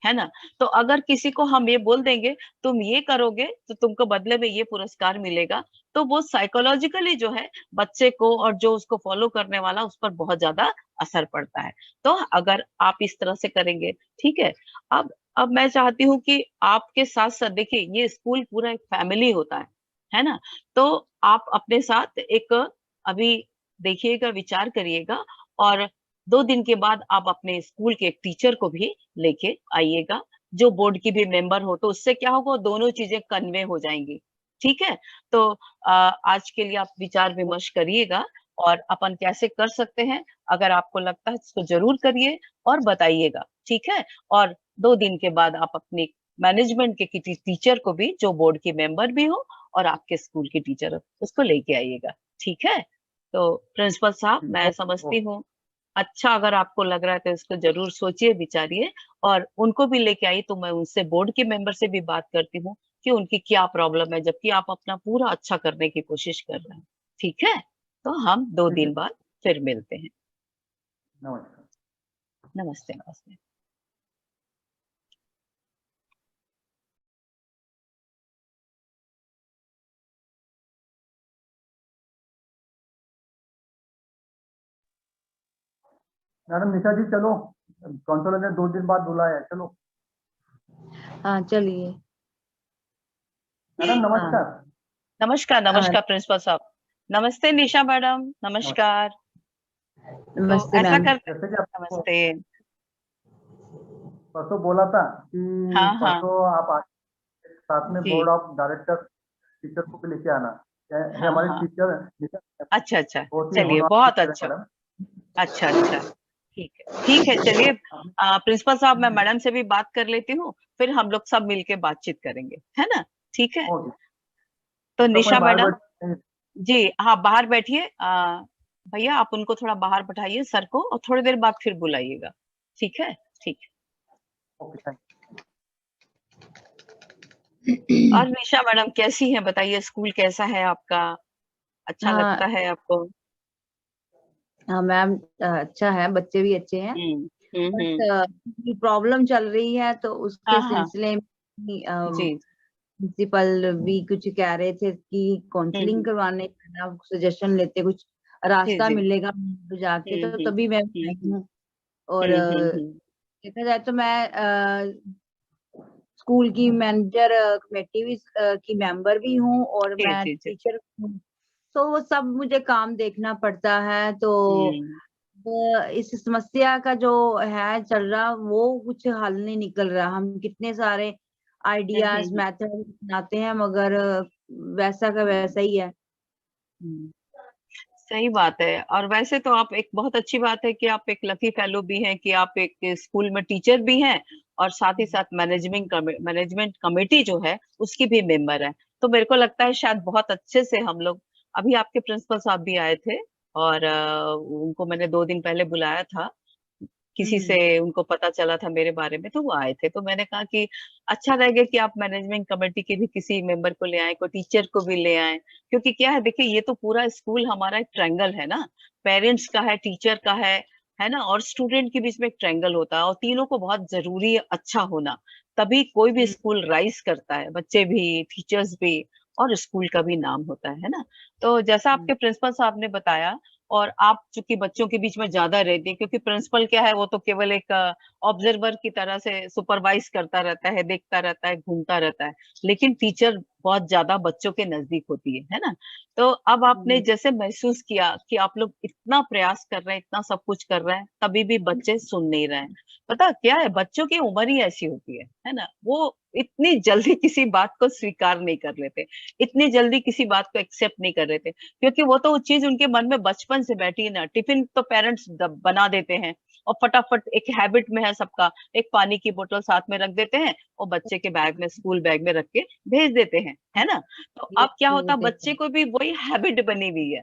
[SPEAKER 2] है ना। तो अगर किसी को हम ये बोल देंगे तुम ये करोगे तो तुमको बदले में ये पुरस्कार मिलेगा, तो वो साइकोलॉजिकली जो है बच्चे को, और जो उसको फॉलो करने वाला, उस पर बहुत ज्यादा असर पड़ता है। तो अगर आप इस तरह से करेंगे, ठीक है। अब मैं चाहती हूँ कि आपके साथ साथ, देखिए ये स्कूल पूरा एक फैमिली होता है ना। तो आप अपने साथ एक, अभी देखिएगा, विचार करिएगा, और 2 दिन के बाद आप अपने स्कूल के एक टीचर को भी लेके आइएगा, जो बोर्ड की भी मेंबर हो, तो उससे क्या होगा, दोनों चीजें कन्वे हो जाएंगी, ठीक है। तो आज के लिए आप विचार विमर्श करिएगा, और अपन कैसे कर सकते हैं, अगर आपको लगता है इसको जरूर करिए और बताइएगा, ठीक है। और 2 दिन के बाद आप अपनी मैनेजमेंट के किसी टीचर को भी, जो बोर्ड की मेंबर भी हो और आपके स्कूल की टीचर हो, उसको लेके आइएगा, ठीक है। तो प्रिंसिपल साहब, मैं समझती हूँ अच्छा, अगर आपको लग रहा है तो इसको जरूर सोचिए विचारिए, और उनको भी लेके आई तो मैं उनसे, बोर्ड के मेंबर से भी बात करती हूँ कि उनकी क्या प्रॉब्लम है, जबकि आप अपना पूरा अच्छा करने की कोशिश कर रहे हैं, ठीक है। तो हम 2
[SPEAKER 3] ठीक है।
[SPEAKER 2] दिन बाद फिर मिलते हैं।
[SPEAKER 3] नमस्कार।
[SPEAKER 2] नमस्ते नमस्ते।
[SPEAKER 3] मैडम निशा जी चलो, काउंसलर ने 2 दिन बाद बुलाया है, चलो।
[SPEAKER 5] हाँ चलिए।
[SPEAKER 3] मैडम नमस्कार।
[SPEAKER 2] नमस्कार नमस्कार प्रिंसिपल साहब। नमस्ते निशा मैडम, नमस्कार। तो
[SPEAKER 5] नमस्ते
[SPEAKER 2] ऐसा
[SPEAKER 5] मैम।
[SPEAKER 2] करते,
[SPEAKER 3] जैसे कि आपको
[SPEAKER 2] नमस्ते।
[SPEAKER 3] परसों बोला था कि
[SPEAKER 2] हाँ हाँ
[SPEAKER 3] परसों आप साथ में
[SPEAKER 2] जी,
[SPEAKER 3] बोर्ड ऑफ डायरेक्टर टीचर को भी लेके आना। ये
[SPEAKER 2] हाँ
[SPEAKER 3] हमारे
[SPEAKER 2] हाँ,
[SPEAKER 3] टीचर
[SPEAKER 2] अच्छा अच्छा,
[SPEAKER 3] बहुत ही
[SPEAKER 2] चलिए
[SPEAKER 3] होनहार
[SPEAKER 2] बहुत
[SPEAKER 3] टीचर है
[SPEAKER 2] अच्छा,
[SPEAKER 3] मैडम।
[SPEAKER 2] अच्छा अच्छा, ठीक है चलिए। प्रिंसिपल साहब, मैं मैडम से भी बात कर लेती हूँ, फिर हम लोग सब मिलके बातचीत करेंगे, है ना, ठीक है।
[SPEAKER 3] ओके।
[SPEAKER 2] तो
[SPEAKER 3] तो कोई
[SPEAKER 2] निशा
[SPEAKER 3] बाहर
[SPEAKER 2] मैडम
[SPEAKER 3] बैठ
[SPEAKER 2] जी, हाँ बाहर बैठिए। भैया आप उनको थोड़ा बाहर बैठाइए सर को, और थोड़ी देर बाद फिर बुलाइएगा, ठीक है, ठीक है।
[SPEAKER 3] ओके थैंक
[SPEAKER 2] और निशा मैडम कैसी हैं, बताइए, स्कूल कैसा है आपका, अच्छा
[SPEAKER 5] हाँ
[SPEAKER 2] लगता है आपको?
[SPEAKER 5] हाँ मैम, अच्छा है, बच्चे भी अच्छे हैं।
[SPEAKER 2] हम्म।
[SPEAKER 5] बट प्रॉब्लम चल रही है तो उसके
[SPEAKER 2] हाँ हाँ
[SPEAKER 5] सिलसिले में
[SPEAKER 2] जी।
[SPEAKER 5] प्रिंसिपल भी कुछ कह रहे थे कि काउंसलिंग
[SPEAKER 2] हम्म,
[SPEAKER 5] करवाने का सजेशन लेते, कुछ
[SPEAKER 2] जी
[SPEAKER 5] रास्ता
[SPEAKER 2] जी।
[SPEAKER 5] मिलेगा तो जाके, तो
[SPEAKER 2] हम्म
[SPEAKER 5] तभी मैं आई
[SPEAKER 2] हम्म
[SPEAKER 5] हूँ। और
[SPEAKER 2] हम्म।
[SPEAKER 5] देखा जाए तो मैं स्कूल की मैनेजर कमेटी भी की मेंबर भी हूँ, और
[SPEAKER 2] जी
[SPEAKER 5] मैं
[SPEAKER 2] जी जी।
[SPEAKER 5] टीचर हूँ। तो वो सब मुझे काम देखना पड़ता है। तो
[SPEAKER 2] हम्म
[SPEAKER 5] इस समस्या का जो है चल रहा, वो कुछ हल नहीं निकल रहा। हम कितने सारे आइडियाज
[SPEAKER 2] हम्म।
[SPEAKER 5] मेथड बनाते हैं, मगर वैसा का वैसा ही है।
[SPEAKER 2] हम्म। सही बात है। और वैसे तो आप, एक बहुत अच्छी बात है कि आप एक लकी फेलो भी हैं, कि आप एक स्कूल में टीचर भी हैं, और साथ ही साथ मैनेजमेंट कमेटी जो है उसकी भी मेंबर है। तो मेरे को लगता है शायद बहुत अच्छे से हम लोग, अभी आपके प्रिंसिपल साहब भी आए थे, और उनको मैंने 2 दिन पहले बुलाया था, किसी से उनको पता चला था मेरे बारे में, तो वो आए थे। तो मैंने कहा कि अच्छा रहेगा कि आप मैनेजमेंट कमेटी के भी किसी मेंबर को ले आए, कोई टीचर को भी ले आए, क्योंकि क्या है, देखिए ये तो पूरा स्कूल हमारा एक ट्रायंगल है ना, पेरेंट्स का है, टीचर का है ना, और स्टूडेंट के बीच में एक ट्रायंगल होता है, और तीनों को बहुत जरूरी है अच्छा होना, तभी कोई भी स्कूल राइज करता है, बच्चे भी, टीचर्स भी, और स्कूल का भी नाम होता है ना। तो जैसा आपके प्रिंसिपल साहब ने बताया, और आप चूंकि बच्चों के बीच में ज्यादा रहती है, क्योंकि प्रिंसिपल क्या है, वो तो केवल एक ऑब्जर्वर की तरह से सुपरवाइज करता रहता है, देखता रहता है, घूमता रहता है, लेकिन टीचर बहुत ज्यादा बच्चों के नजदीक होती है ना। तो अब आपने जैसे महसूस किया कि आप लोग इतना प्रयास कर रहे हैं, इतना सब कुछ कर रहे हैं, तभी भी बच्चे सुन नहीं रहे हैं। पता क्या है, बच्चों की उम्र ही ऐसी होती है ना, वो इतनी जल्दी किसी बात को स्वीकार नहीं कर लेते, इतनी जल्दी किसी बात को एक्सेप्ट नहीं कर रहे थे, क्योंकि वो तो वो चीज उनके मन में बचपन से बैठी है ना। टिफिन तो पेरेंट्स बना देते हैं, और फटाफट एक हैबिट में है सबका, एक पानी की बोतल साथ में रख देते हैं, और बच्चे के बैग में, स्कूल बैग में रख के भेज देते हैं ना। तो
[SPEAKER 5] ये
[SPEAKER 2] अब क्या होता,
[SPEAKER 5] होते
[SPEAKER 2] बच्चे को भी वही हैबिट बनी हुई है।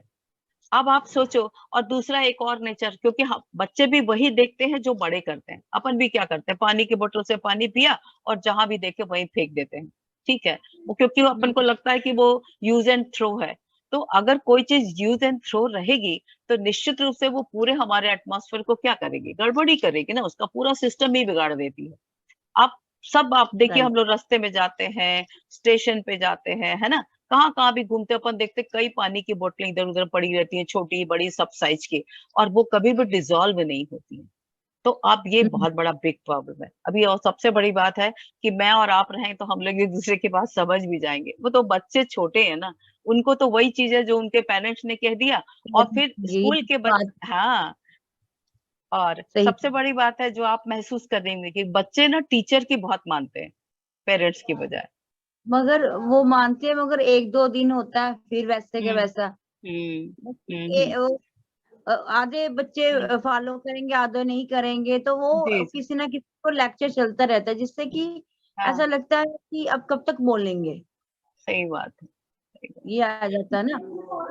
[SPEAKER 2] अब आप सोचो, और दूसरा एक और नेचर, क्योंकि हम बच्चे भी वही देखते हैं जो बड़े करते हैं, अपन भी क्या करते हैं, पानी की बोतल से पानी पिया और जहां भी देखे वहीं फेंक देते हैं, ठीक है। वो क्योंकि अपन को लगता है कि वो यूज एंड थ्रो है। तो अगर कोई चीज यूज एंड थ्रो रहेगी, तो निश्चित रूप से वो पूरे हमारे एटमॉस्फेयर को क्या करेगी, गड़बड़ी करेगी ना, उसका पूरा सिस्टम ही बिगाड़ देती है। आप आप देखिए, हम
[SPEAKER 5] राइट।
[SPEAKER 2] लोग रास्ते में जाते हैं, स्टेशन पे जाते हैं, है ना, कहाँ कहाँ भी घूमते अपन देखते कई पानी की बोतलें इधर उधर पड़ी रहती हैं, छोटी बड़ी सब साइज की, और वो कभी भी डिजोल्व नहीं होती हैं। तो अब ये बहुत बड़ा बिग प्रॉब्लम है अभी। और सबसे बड़ी बात है कि मैं और आप रहें तो हम लोग एक दूसरे की बात समझ भी जाएंगे। वो तो बच्चे छोटे हैं ना, उनको तो वही चीज है जो उनके पेरेंट्स ने कह दिया, और फिर
[SPEAKER 5] ये
[SPEAKER 2] स्कूल के
[SPEAKER 5] बात
[SPEAKER 2] हाँ। और
[SPEAKER 5] सही।
[SPEAKER 2] सबसे बड़ी बात है जो आप महसूस कर रही होंगी कि बच्चे ना टीचर की बहुत मानते हैं, पेरेंट्स की बजाय।
[SPEAKER 5] मगर वो मानते हैं, मगर 1-2 दिन होता है, फिर वैसे के
[SPEAKER 2] हम्म
[SPEAKER 5] वैसा। ये आधे बच्चे फॉलो करेंगे, आधे नहीं करेंगे, तो वो
[SPEAKER 2] जी, जी।
[SPEAKER 5] किसी ना किसी को लेक्चर चलता रहता है, जिससे कि
[SPEAKER 2] हाँ,
[SPEAKER 5] ऐसा लगता है कि अब कब तक बोलेंगे,
[SPEAKER 2] सही बात है, सही बात।
[SPEAKER 5] ये आ जाता है ना।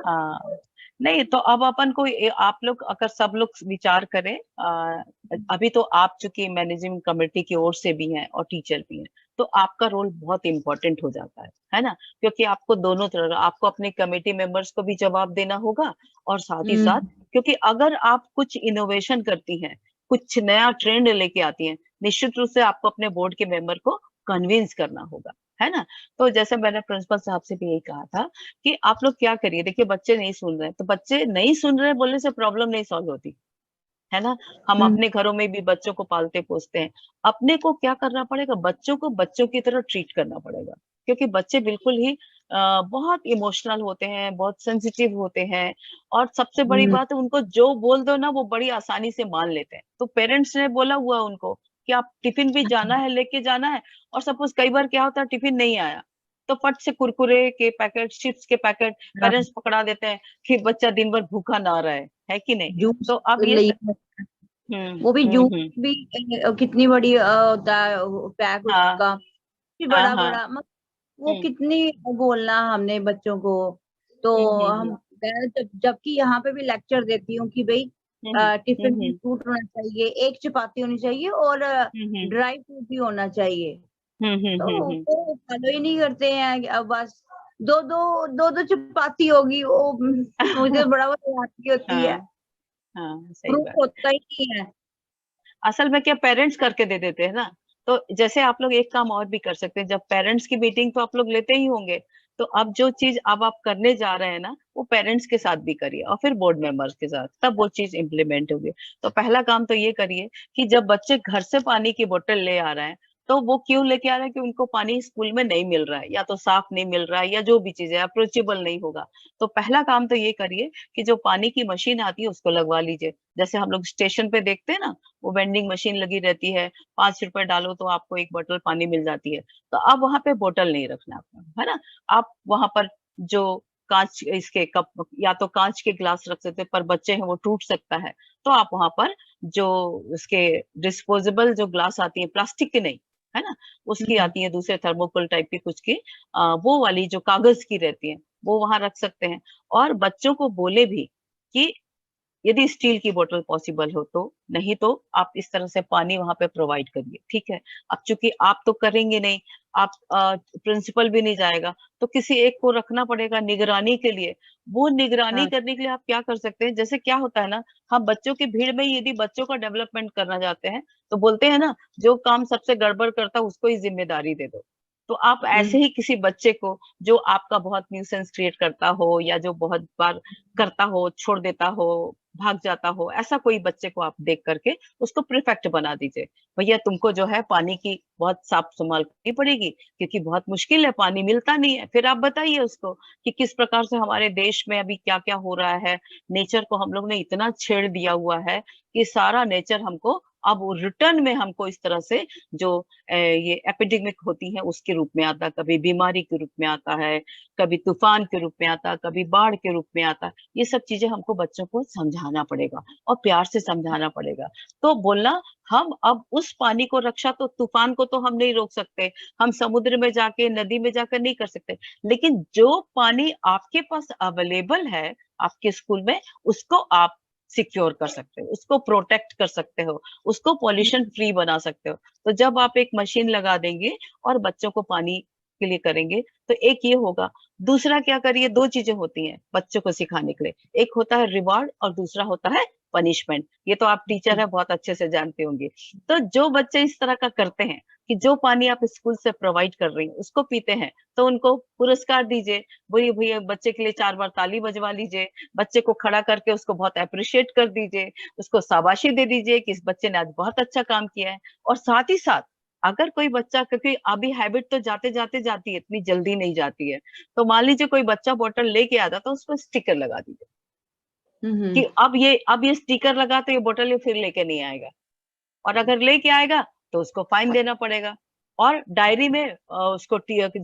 [SPEAKER 2] हाँ, नहीं तो अब अपन को आप लोग अगर सब लोग विचार करें, अभी तो आप चूंकि मैनेजिंग कमेटी की ओर से भी हैं और टीचर भी हैं, तो आपका रोल बहुत इंपॉर्टेंट हो जाता है ना, क्योंकि आपको दोनों तरह, आपको अपने कमेटी मेंबर्स को भी जवाब देना होगा और साथ ही साथ, क्योंकि अगर आप कुछ इनोवेशन करती हैं, कुछ नया ट्रेंड लेके आती हैं, निश्चित रूप से आपको अपने बोर्ड के मेंबर को कन्विंस करना होगा, है ना। तो जैसे मैंने प्रिंसिपल साहब से भी यही कहा था कि आप लोग क्या करिए, देखिए बच्चे नहीं सुन रहे हैं, तो बच्चे नहीं सुन रहे बोलने से प्रॉब्लम नहीं सॉल्व होती, है ना। हम अपने घरों में भी बच्चों को पालते पोसते हैं, अपने को क्या करना पड़ेगा, बच्चों को बच्चों की तरह ट्रीट करना पड़ेगा, क्योंकि बच्चे बिल्कुल ही बहुत इमोशनल होते हैं, बहुत सेंसिटिव होते हैं, और सबसे बड़ी बात है, उनको जो बोल दो ना वो बड़ी आसानी से मान लेते हैं। तो पेरेंट्स ने बोला हुआ उनको कि आप टिफिन भी जाना है, लेके जाना है, और सपोज कई बार क्या होता है टिफिन नहीं आया, तो फट से कुरकुरे के पैकेट, चिप्स के पैकेट पेरेंट्स पकड़ा देते हैं कि बच्चा दिन भर भूखा ना रहे, है कि नहीं।
[SPEAKER 5] जूस
[SPEAKER 2] तो अब ये
[SPEAKER 5] वो भी जूस
[SPEAKER 2] हम्म।
[SPEAKER 5] भी कितनी बड़ी होता है पैक
[SPEAKER 2] हाँ,
[SPEAKER 5] उसका, भी
[SPEAKER 2] हाँ,
[SPEAKER 5] बड़ा
[SPEAKER 2] हाँ।
[SPEAKER 5] बड़ा, वो कितनी बोलना हमने बच्चों को। तो
[SPEAKER 2] हम्म।
[SPEAKER 5] मैं जबकि यहाँ पे भी लेक्चर देती हूँ कि भाई टिफिन में
[SPEAKER 2] हम्म।
[SPEAKER 5] फ्रूट होना चाहिए, एक चपाती होनी चाहिए और
[SPEAKER 2] हम्म।
[SPEAKER 5] ड्राई फ्रूट भी होना चाहिए। तो
[SPEAKER 2] हम्म।
[SPEAKER 5] वो फॉलो ही नहीं करते हैं, अब बस दो दो चपाती होगी, वो मुझे बड़ा बड़ा आती होती है,
[SPEAKER 2] हाँ, हाँ, सही
[SPEAKER 5] फ्रूट
[SPEAKER 2] बात।
[SPEAKER 5] होता ही नहीं है।
[SPEAKER 2] असल में क्या पेरेंट्स करके दे देते हैं ना। तो जैसे आप लोग एक काम और भी कर सकते हैं, जब पेरेंट्स की मीटिंग तो आप लोग लेते ही होंगे, तो अब जो चीज अब आप करने जा रहे हैं ना, वो पेरेंट्स के साथ भी करिए और फिर बोर्ड मेंबर्स के साथ, तब वो चीज इम्प्लीमेंट होगी। तो पहला काम तो ये करिए कि जब बच्चे घर से पानी की बोतल ले आ रहे हैं, तो वो क्यों लेके आ रहे हैं, कि उनको पानी स्कूल में नहीं मिल रहा है, या तो साफ नहीं मिल रहा है, या जो भी चीज है अप्रोचेबल नहीं होगा। तो पहला काम तो ये करिए कि जो पानी की मशीन आती है उसको लगवा लीजिए। जैसे हम लोग स्टेशन पे देखते हैं ना, वो वेंडिंग मशीन लगी रहती है, 5 रुपए डालो तो आपको एक बोतल पानी मिल जाती है। तो अब वहां पे बोतल नहीं रखना अपना, है ना। आप वहां पर जो कांच इसके कप, या तो कांच के ग्लास रख सकते हैं, पर बच्चे हैं वो टूट सकता है, तो आप वहां पर जो उसके डिस्पोजेबल जो ग्लास आती है, प्लास्टिक की नहीं, है ना, उसकी आती है दूसरे थर्मोकोल टाइप की कुछ की, वो वाली जो कागज की रहती है, वो वहां रख सकते हैं। और बच्चों को बोले भी कि यदि स्टील की बोतल पॉसिबल हो तो, नहीं तो आप इस तरह से पानी वहां पे प्रोवाइड करिए, ठीक है। अब चूंकि आप तो करेंगे नहीं, आप प्रिंसिपल भी नहीं जाएगा, तो किसी एक को रखना पड़ेगा निगरानी के लिए। वो निगरानी
[SPEAKER 5] हाँ,
[SPEAKER 2] करने के लिए आप क्या कर सकते हैं, जैसे क्या होता है ना, हम बच्चों की भीड़ में यदि बच्चों का डेवलपमेंट करना चाहते हैं, तो बोलते हैं ना, जो काम सबसे गड़बड़ करता है उसको ही जिम्मेदारी दे दो। तो आप ऐसे ही किसी बच्चे को, जो आपका बहुत न्यूसेंस क्रिएट करता हो, या जो बहुत बार करता हो, छोड़ देता हो, भाग जाता हो, ऐसा कोई बच्चे को आप देख करके उसको प्रिफेक्ट बना दीजिए। भैया तुमको जो है पानी की बहुत साफ संभाल करनी पड़ेगी, क्योंकि बहुत मुश्किल है, पानी मिलता नहीं है। फिर आप बताइए उसको कि किस प्रकार से हमारे देश में अभी क्या क्या हो रहा है। नेचर को हम लोग ने इतना छेड़ दिया हुआ है कि सारा नेचर हमको अब रिटर्न में हमको इस तरह से जो ये एपिडेमिक होती है उसके रूप में आता है, कभी बीमारी के रूप में आता है, कभी तूफान के रूप में आता है, कभी बाढ़ के रूप में आता है। ये सब चीजें हमको बच्चों को समझाना पड़ेगा और प्यार से समझाना पड़ेगा। तो बोलना, हम अब उस पानी को रक्षा, तो तूफान को तो हम नहीं रोक सकते, हम समुद्र में जाके नदी में जाकर नहीं कर सकते, लेकिन जो पानी आपके पास अवेलेबल है आपके स्कूल में, उसको आप सिक्योर कर सकते हो, उसको प्रोटेक्ट कर सकते हो, उसको पॉल्यूशन फ्री बना सकते हो। तो जब आप एक मशीन लगा देंगे और बच्चों को पानी के लिए करेंगे, तो एक ये होगा। दूसरा क्या करिए, दो चीजें होती हैं बच्चों को सिखाने के लिए, एक होता है रिवार्ड और दूसरा होता है पनिशमेंट। ये तो आप टीचर है, बहुत अच्छे से जानते होंगे। तो जो बच्चे इस तरह का करते हैं कि जो पानी आप स्कूल से प्रोवाइड कर रही हैं उसको पीते हैं, तो उनको पुरस्कार दीजिए। भैया भैया बच्चे के लिए 4 बार ताली बजवा लीजिए, बच्चे को खड़ा करके उसको बहुत अप्रिशिएट कर दीजिए, उसको शाबाशी दे दीजिए कि इस बच्चे ने आज बहुत अच्छा काम किया है। और साथ ही साथ, अगर कोई बच्चा, क्योंकि अभी हैबिट तो जाते जाते जाती है, इतनी जल्दी नहीं जाती है, तो मान लीजिए कोई बच्चा बोतल लेके आता, तो उस पर स्टिकर लगा दीजिए कि अब ये स्टिकर लगा तो ये बोतल ये फिर लेके नहीं आएगा, और अगर लेके आएगा तो उसको फाइन देना पड़ेगा। और डायरी में उसको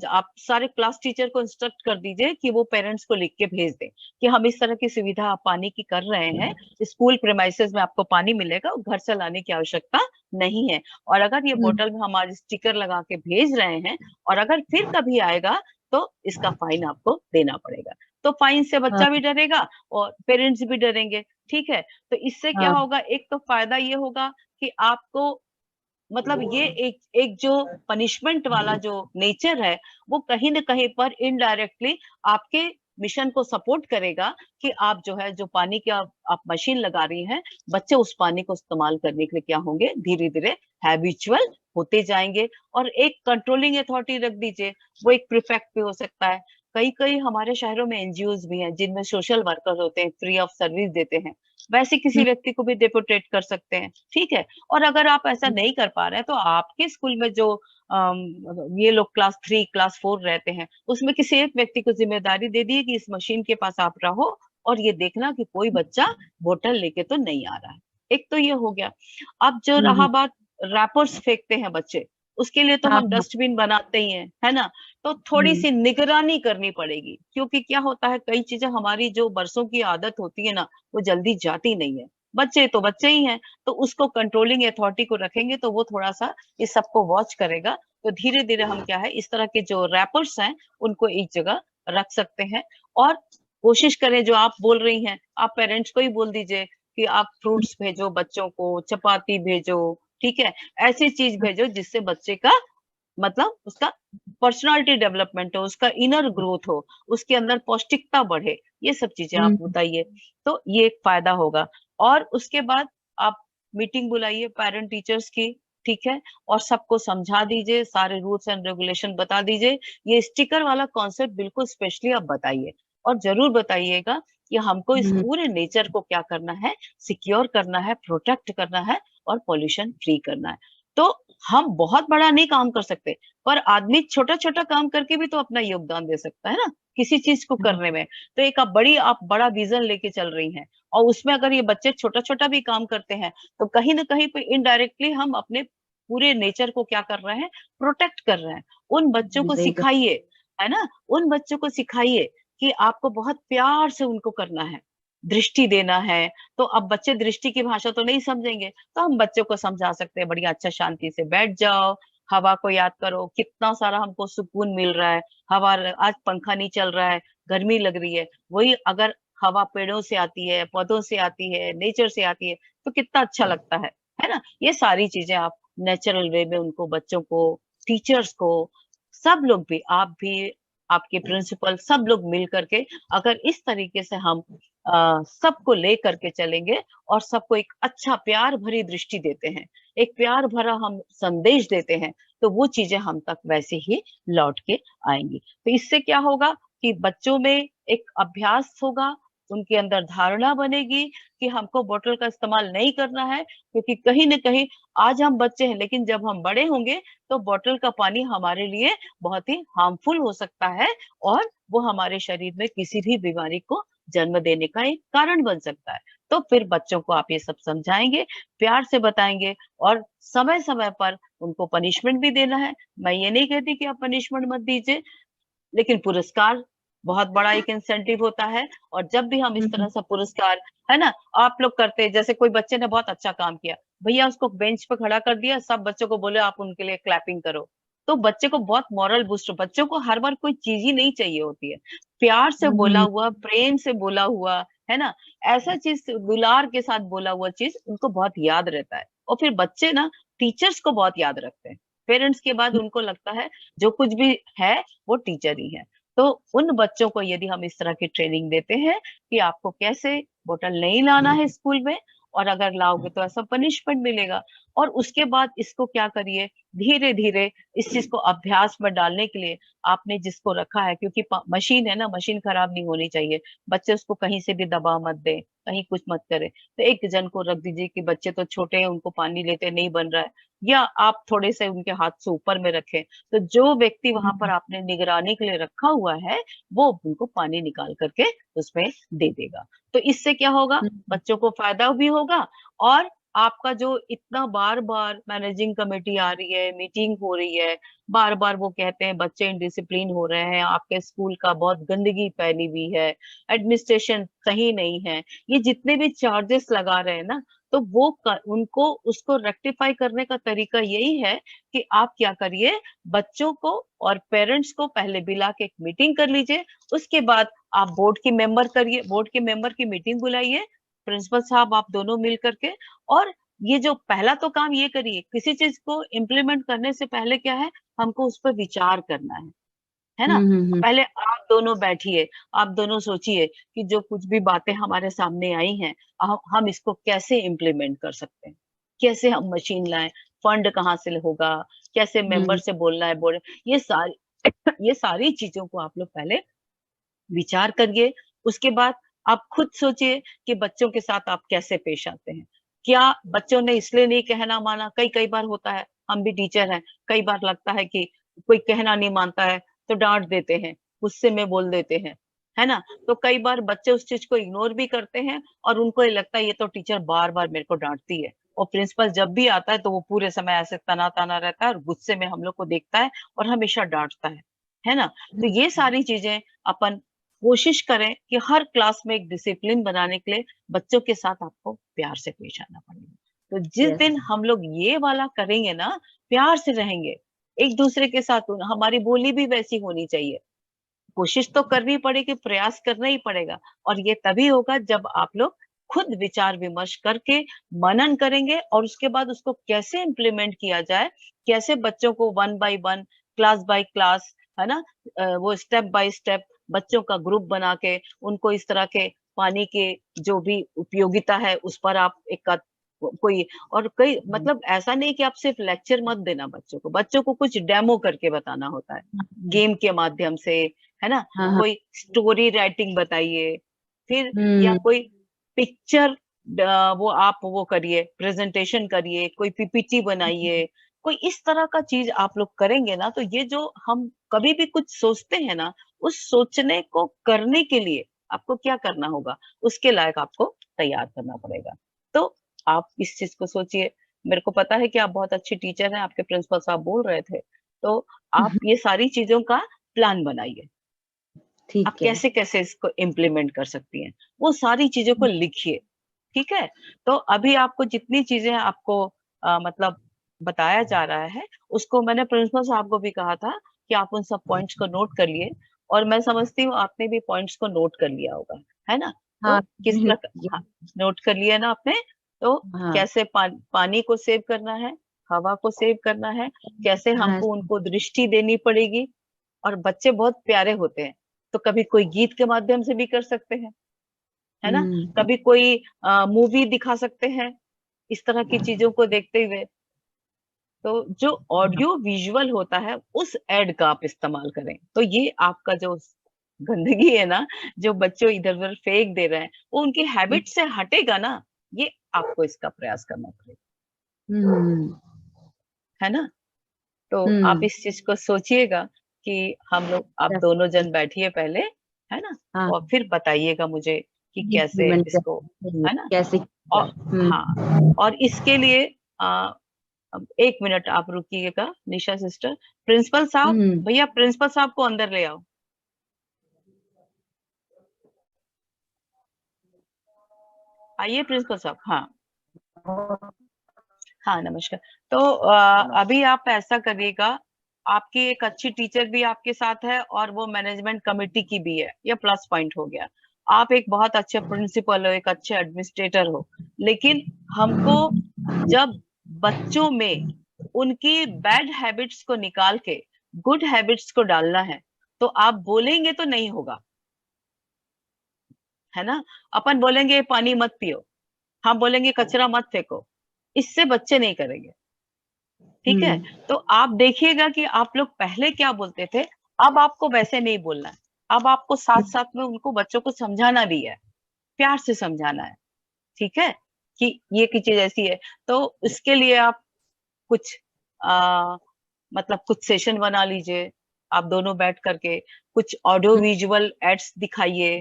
[SPEAKER 2] आप सारे क्लास टीचर को इंस्ट्रक्ट कर दीजिए कि वो पेरेंट्स को लिख के भेज दें कि हम इस तरह की सुविधा पानी की कर रहे हैं, स्कूल प्रेमाइसेस में आपको पानी मिलेगा, घर से लाने की आवश्यकता नहीं है। और अगर ये बोतल में हम आज स्टिकर लगा के भेज रहे हैं और अगर फिर कभी आएगा तो इसका फाइन आपको देना पड़ेगा। तो फाइन से बच्चा भी डरेगा और पेरेंट्स भी डरेंगे। ठीक है, तो इससे क्या होगा, एक तो फायदा ये होगा कि आपको मतलब ये एक जो पनिशमेंट वाला जो नेचर है वो कहीं ना कहीं पर इनडायरेक्टली आपके मिशन को सपोर्ट करेगा कि आप जो है जो पानी की आप मशीन लगा रही हैं, बच्चे उस पानी को इस्तेमाल करने के लिए क्या होंगे, धीरे धीरे हैबिचुअल होते जाएंगे। और एक कंट्रोलिंग अथॉरिटी रख दीजिए, वो एक प्रीफेक्ट भी हो सकता है। कई कई हमारे शहरों में एनजीओज भी हैं जिनमें सोशल वर्कर होते हैं, फ्री ऑफ सर्विस देते हैं, वैसे किसी व्यक्ति को भी डेपुटेट कर सकते हैं। ठीक है, और अगर आप ऐसा नहीं कर पा रहे हैं तो आपके स्कूल में जो ये लोग क्लास 3 क्लास 4 रहते हैं उसमें किसी एक व्यक्ति को जिम्मेदारी दे दी कि इस मशीन के पास आप रहो और ये देखना कि कोई बच्चा बोतल लेके तो नहीं आ रहा है। एक तो ये हो गया। अब जो रहा बात रैपर्स फेंकते हैं बच्चे, उसके लिए तो हम डस्टबिन बनाते ही हैं, है ना। तो थोड़ी सी निगरानी करनी पड़ेगी, क्योंकि क्या होता है कई चीजें हमारी जो बरसों की आदत होती है ना वो जल्दी जाती नहीं है। बच्चे तो बच्चे ही हैं, तो उसको कंट्रोलिंग अथॉरिटी को रखेंगे तो वो थोड़ा सा इस सबको वॉच करेगा। तो धीरे धीरे हम क्या है इस तरह के जो रैपर्स हैं उनको एक जगह रख सकते हैं। और कोशिश करें, जो आप बोल रही हैं, आप पेरेंट्स को ही बोल दीजिए कि आप फ्रूट्स भेजो बच्चों को, चपाती भेजो, ठीक है, ऐसी चीज भेजो जिससे बच्चे का मतलब उसका पर्सनालिटी डेवलपमेंट हो, उसका इनर ग्रोथ हो, उसके अंदर पौष्टिकता बढ़े, ये सब चीजें आप बताइए, तो ये एक फायदा होगा। और उसके बाद आप मीटिंग बुलाइए पेरेंट टीचर्स की, ठीक है, और सबको समझा दीजिए, सारे रूल्स एंड रेगुलेशन बता दीजिए। ये स्टिकर वाला कॉन्सेप्ट बिल्कुल स्पेशली आप बताइए और जरूर बताइएगा कि हमको इस पूरे नेचर को क्या करना है, सिक्योर करना है, प्रोटेक्ट करना है और पॉल्यूशन फ्री करना है। तो हम बहुत बड़ा नहीं काम कर सकते, पर आदमी छोटा छोटा काम करके भी तो अपना योगदान दे सकता है ना किसी चीज को करने में। तो एक आप बड़ा विजन लेके चल रही हैं और उसमें अगर ये बच्चे छोटा छोटा भी काम करते हैं तो कहीं ना कहीं पे इनडायरेक्टली हम अपने पूरे नेचर को क्या कर रहे हैं, प्रोटेक्ट कर रहे हैं। उन बच्चों को सिखाइए, है ना, उन बच्चों को सिखाइए कि आपको बहुत प्यार से उनको करना है, दृष्टि देना है। तो अब बच्चे दृष्टि की भाषा तो नहीं समझेंगे, तो हम बच्चों को समझा सकते हैं, बढ़िया अच्छा शांति से बैठ जाओ, हवा को याद करो, कितना सारा हमको सुकून मिल रहा है। हवा, आज पंखा नहीं चल रहा है, गर्मी लग रही है, वही अगर हवा पेड़ों से आती है, पौधों से आती है, नेचर से आती है तो कितना अच्छा लगता है ना। ये सारी चीजें आप नेचुरल वे में उनको, बच्चों को, टीचर्स को, सब लोग भी, आप भी, आपके प्रिंसिपल, सब लोग मिल करके अगर इस तरीके से हम सबको ले करके चलेंगे और सबको एक अच्छा प्यार भरी दृष्टि देते हैं, एक प्यार भरा हम संदेश देते हैं, तो वो चीजें हम तक वैसे ही लौट के आएंगी। तो इससे क्या होगा कि बच्चों में एक अभ्यास होगा, उनके अंदर धारणा बनेगी कि हमको बोतल का इस्तेमाल नहीं करना है, क्योंकि कहीं ना कहीं आज हम बच्चे हैं लेकिन जब हम बड़े होंगे तो बोतल का पानी हमारे लिए बहुत ही हार्मफुल हो सकता है और वो हमारे शरीर में किसी भी बीमारी को जन्म देने का एक कारण बन सकता है। तो फिर बच्चों को आप ये सब समझाएंगे, प्यार से बताएंगे और समय समय पर उनको पनिशमेंट भी देना है। मैं ये नहीं कहती कि आप पनिशमेंट मत दीजिए, लेकिन पुरस्कार बहुत बड़ा एक इंसेंटिव होता है। और जब भी हम इस तरह से पुरस्कार, है ना, आप लोग करते हैं, जैसे कोई बच्चे ने बहुत अच्छा काम किया, भैया उसको बेंच पे खड़ा कर दिया, सब बच्चों को बोले आप उनके लिए क्लैपिंग करो, तो बच्चे को बहुत मॉरल बूस्ट, बच्चों को हर बार कोई चीज ही नहीं चाहिए होती है, प्यार से बोला हुआ, प्रेम से बोला हुआ, है ना, ऐसा चीज दुलार के साथ बोला हुआ चीज उनको बहुत याद रहता है। और फिर बच्चे ना टीचर्स को बहुत याद रखते हैं, पेरेंट्स के बाद उनको लगता है जो कुछ भी है वो टीचर ही है। तो उन बच्चों को यदि हम इस तरह की ट्रेनिंग देते हैं कि आपको कैसे बोतल नहीं लाना है स्कूल में, और अगर लाओगे तो ऐसा पनिशमेंट मिलेगा, और उसके बाद इसको क्या करिए, धीरे धीरे इस चीज को अभ्यास में डालने के लिए आपने जिसको रखा है, क्योंकि मशीन है ना, मशीन खराब नहीं होनी चाहिए, बच्चे उसको कहीं से भी दबा मत दे, कहीं कुछ मत करे, तो एक जन को रख दीजिए कि बच्चे तो छोटे हैं, उनको पानी लेते नहीं बन रहा है, या आप थोड़े से उनके हाथ से ऊपर में रखें, तो जो व्यक्ति वहां पर आपने निगरानी के लिए रखा हुआ है वो उनको पानी निकाल करके उसमें दे देगा। तो इससे क्या होगा, बच्चों को फायदा भी होगा और आपका जो इतना बार बार मैनेजिंग कमेटी आ रही है, मीटिंग हो रही है, बार बार वो कहते हैं बच्चे इनडिसिप्लिन हो रहे हैं, आपके स्कूल का बहुत गंदगी फैली हुई है, एडमिनिस्ट्रेशन सही नहीं है, ये जितने भी चार्जेस लगा रहे हैं ना, तो वो उनको उसको रेक्टिफाई करने का तरीका यही है कि आप क्या करिए, बच्चों को और पेरेंट्स को पहले बुला के एक मीटिंग कर लीजिए, उसके बाद आप बोर्ड के मेंबर करिए, बोर्ड के मेंबर की मीटिंग बुलाइए, प्रिंसिपल साहब आप दोनों मिल करके, और ये जो पहला तो काम ये करिए, किसी चीज को इम्प्लीमेंट करने से पहले क्या है, हमको उस पर विचार करना है ना। पहले आप दोनों बैठिए, आप दोनों सोचिए कि जो कुछ भी बातें हमारे सामने आई हैं, हम इसको कैसे इम्प्लीमेंट कर सकते हैं, कैसे हम मशीन लाएं, फंड कहाँ से होगा, कैसे मेंबर से बोलना है, बोले, ये सारी चीजों को आप लोग पहले विचार करिए। उसके बाद आप खुद सोचिए कि बच्चों के साथ आप कैसे पेश आते हैं, क्या बच्चों ने इसलिए नहीं कहना माना, कई कई बार होता है, हम भी टीचर हैं, कई बार लगता है कि कोई कहना नहीं मानता है तो डांट देते हैं, गुस्से में बोल देते हैं, है ना। तो कई बार बच्चे उस चीज को इग्नोर भी करते हैं और उनको ये लगता है ये तो टीचर बार बार मेरे को डांटती है, और प्रिंसिपल जब भी आता है तो वो पूरे समय ऐसे तना तना रहता है और गुस्से में हम लोग को देखता है और हमेशा डांटता है ना। तो ये सारी चीजें अपन कोशिश करें कि हर क्लास में एक डिसिप्लिन बनाने के लिए बच्चों के साथ आपको प्यार से पेश आना पड़ेगा। तो जिस
[SPEAKER 5] Yes.
[SPEAKER 2] दिन हम लोग ये वाला करेंगे ना, प्यार से रहेंगे एक दूसरे के साथ, हमारी बोली भी वैसी होनी चाहिए, कोशिश तो करनी पड़ेगी, प्रयास करना ही पड़ेगा, और ये तभी होगा जब आप लोग खुद विचार विमर्श करके मनन करेंगे और उसके बाद उसको कैसे इम्प्लीमेंट किया जाए, कैसे बच्चों को 1 बाय 1, क्लास बाय क्लास, है ना, वो स्टेप बाय स्टेप बच्चों का ग्रुप बना के उनको इस तरह के पानी के जो भी उपयोगिता है उस पर आप एक कोई, और कई मतलब ऐसा नहीं कि आप सिर्फ लेक्चर मत देना, बच्चों को कुछ डेमो करके बताना होता है, गेम के माध्यम से, है ना,
[SPEAKER 5] हाँ,
[SPEAKER 2] कोई स्टोरी राइटिंग बताइए, फिर या
[SPEAKER 5] हम्म,
[SPEAKER 2] कोई पिक्चर, वो आप वो करिए, प्रेजेंटेशन करिए, कोई पीपीटी बनाइए, कोई इस तरह का चीज आप लोग करेंगे ना, तो ये जो हम कभी भी कुछ सोचते हैं ना, उस सोचने को करने के लिए आपको क्या करना होगा, उसके लायक आपको तैयार करना पड़ेगा। तो आप इस चीज को सोचिए, मेरे को पता है कि आप बहुत अच्छे टीचर हैं, आपके प्रिंसिपल साहब बोल रहे थे, तो आप ये सारी चीजों का प्लान बनाइए, आप
[SPEAKER 5] ठीक है।
[SPEAKER 2] कैसे कैसे इसको इम्प्लीमेंट कर सकती हैं, वो सारी चीजों को लिखिए, ठीक है। तो अभी आपको जितनी चीजें आपको मतलब बताया जा रहा है, उसको मैंने प्रिंसिपल साहब को भी कहा था कि आप उन सब पॉइंट्स को नोट कर लिए, और मैं समझती हूँ आपने भी पॉइंट्स को नोट कर लिया होगा, है ना। तो
[SPEAKER 5] हाँ,
[SPEAKER 2] किस प्रकार,
[SPEAKER 5] ये-
[SPEAKER 2] हाँ, नोट कर लिया ना आपने, तो
[SPEAKER 5] हाँ,
[SPEAKER 2] कैसे पानी को सेव करना है, हवा को सेव करना है, कैसे
[SPEAKER 5] हाँ,
[SPEAKER 2] हमको उनको दृष्टि देनी पड़ेगी, और बच्चे बहुत प्यारे होते हैं, तो कभी कोई गीत के माध्यम से भी कर सकते हैं, है ना,
[SPEAKER 5] हम्म,
[SPEAKER 2] कभी कोई मूवी दिखा सकते हैं, इस तरह की चीजों को देखते हुए। तो जो ऑडियो विजुअल होता है उस एड का आप इस्तेमाल करें, तो ये आपका जो गंदगी है ना, जो बच्चों इधर उधर फेंक दे रहे हैं, वो उनकी हैबिट से हटेगा ना, ये आपको इसका प्रयास करना पड़ेगा,
[SPEAKER 5] हम्म,
[SPEAKER 2] है ना। तो आप
[SPEAKER 5] हम्म,
[SPEAKER 2] इस चीज को सोचिएगा कि हम लोग, आप दोनों जन बैठिए पहले, है ना,
[SPEAKER 5] हाँ,
[SPEAKER 2] और फिर बताइएगा मुझे कि कैसे
[SPEAKER 5] इम्प्लीमेंट
[SPEAKER 2] इसको, है ना।
[SPEAKER 5] कैसे किया
[SPEAKER 2] और
[SPEAKER 5] जाए।
[SPEAKER 2] हाँ, और इसके लिए अब 1 मिनट आप रुकिएगा निशा सिस्टर, प्रिंसिपल साहब,
[SPEAKER 5] हम्म,
[SPEAKER 2] भैया प्रिंसिपल साहब को अंदर ले आओ। आइए प्रिंसिपल साहब, हाँ, हाँ नमस्कार। तो अभी आप ऐसा करिएगा, आपकी एक अच्छी टीचर भी आपके साथ है और वो मैनेजमेंट कमेटी की भी है, ये प्लस पॉइंट हो गया। आप एक बहुत अच्छे प्रिंसिपल हो, एक अच्छे एडमिनिस्ट्रेटर हो, लेकिन हमको जब बच्चों में उनकी बैड हैबिट्स को निकाल के गुड हैबिट्स को डालना है, तो आप बोलेंगे तो नहीं होगा, है ना। अपन बोलेंगे पानी मत पियो, हम बोलेंगे कचरा मत फेंको, इससे बच्चे नहीं करेंगे, ठीक है।
[SPEAKER 5] हम्म,
[SPEAKER 2] तो आप देखिएगा कि आप लोग पहले क्या बोलते थे, अब आपको वैसे नहीं बोलना है, अब आपको साथ साथ में उनको बच्चों को समझाना भी है, प्यार से समझाना है, ठीक है, कि ये की चीज ऐसी है। तो इसके लिए आप कुछ मतलब कुछ सेशन बना लीजिए, आप दोनों बैठ करके कुछ ऑडियो विजुअल एड्स दिखाइए,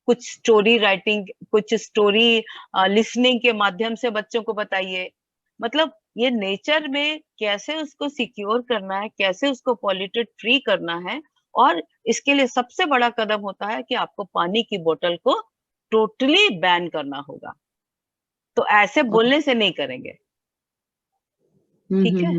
[SPEAKER 2] कुछ स्टोरी राइटिंग, कुछ स्टोरी लिसनिंग के माध्यम से बच्चों को बताइए। मतलब ये नेचर में कैसे उसको सिक्योर करना है, कैसे उसको पॉल्यूटेड फ्री करना है। और इसके लिए सबसे बड़ा कदम होता है कि आपको पानी की बोतल को टोटली बैन करना होगा। तो ऐसे बोलने से नहीं करेंगे, ठीक है?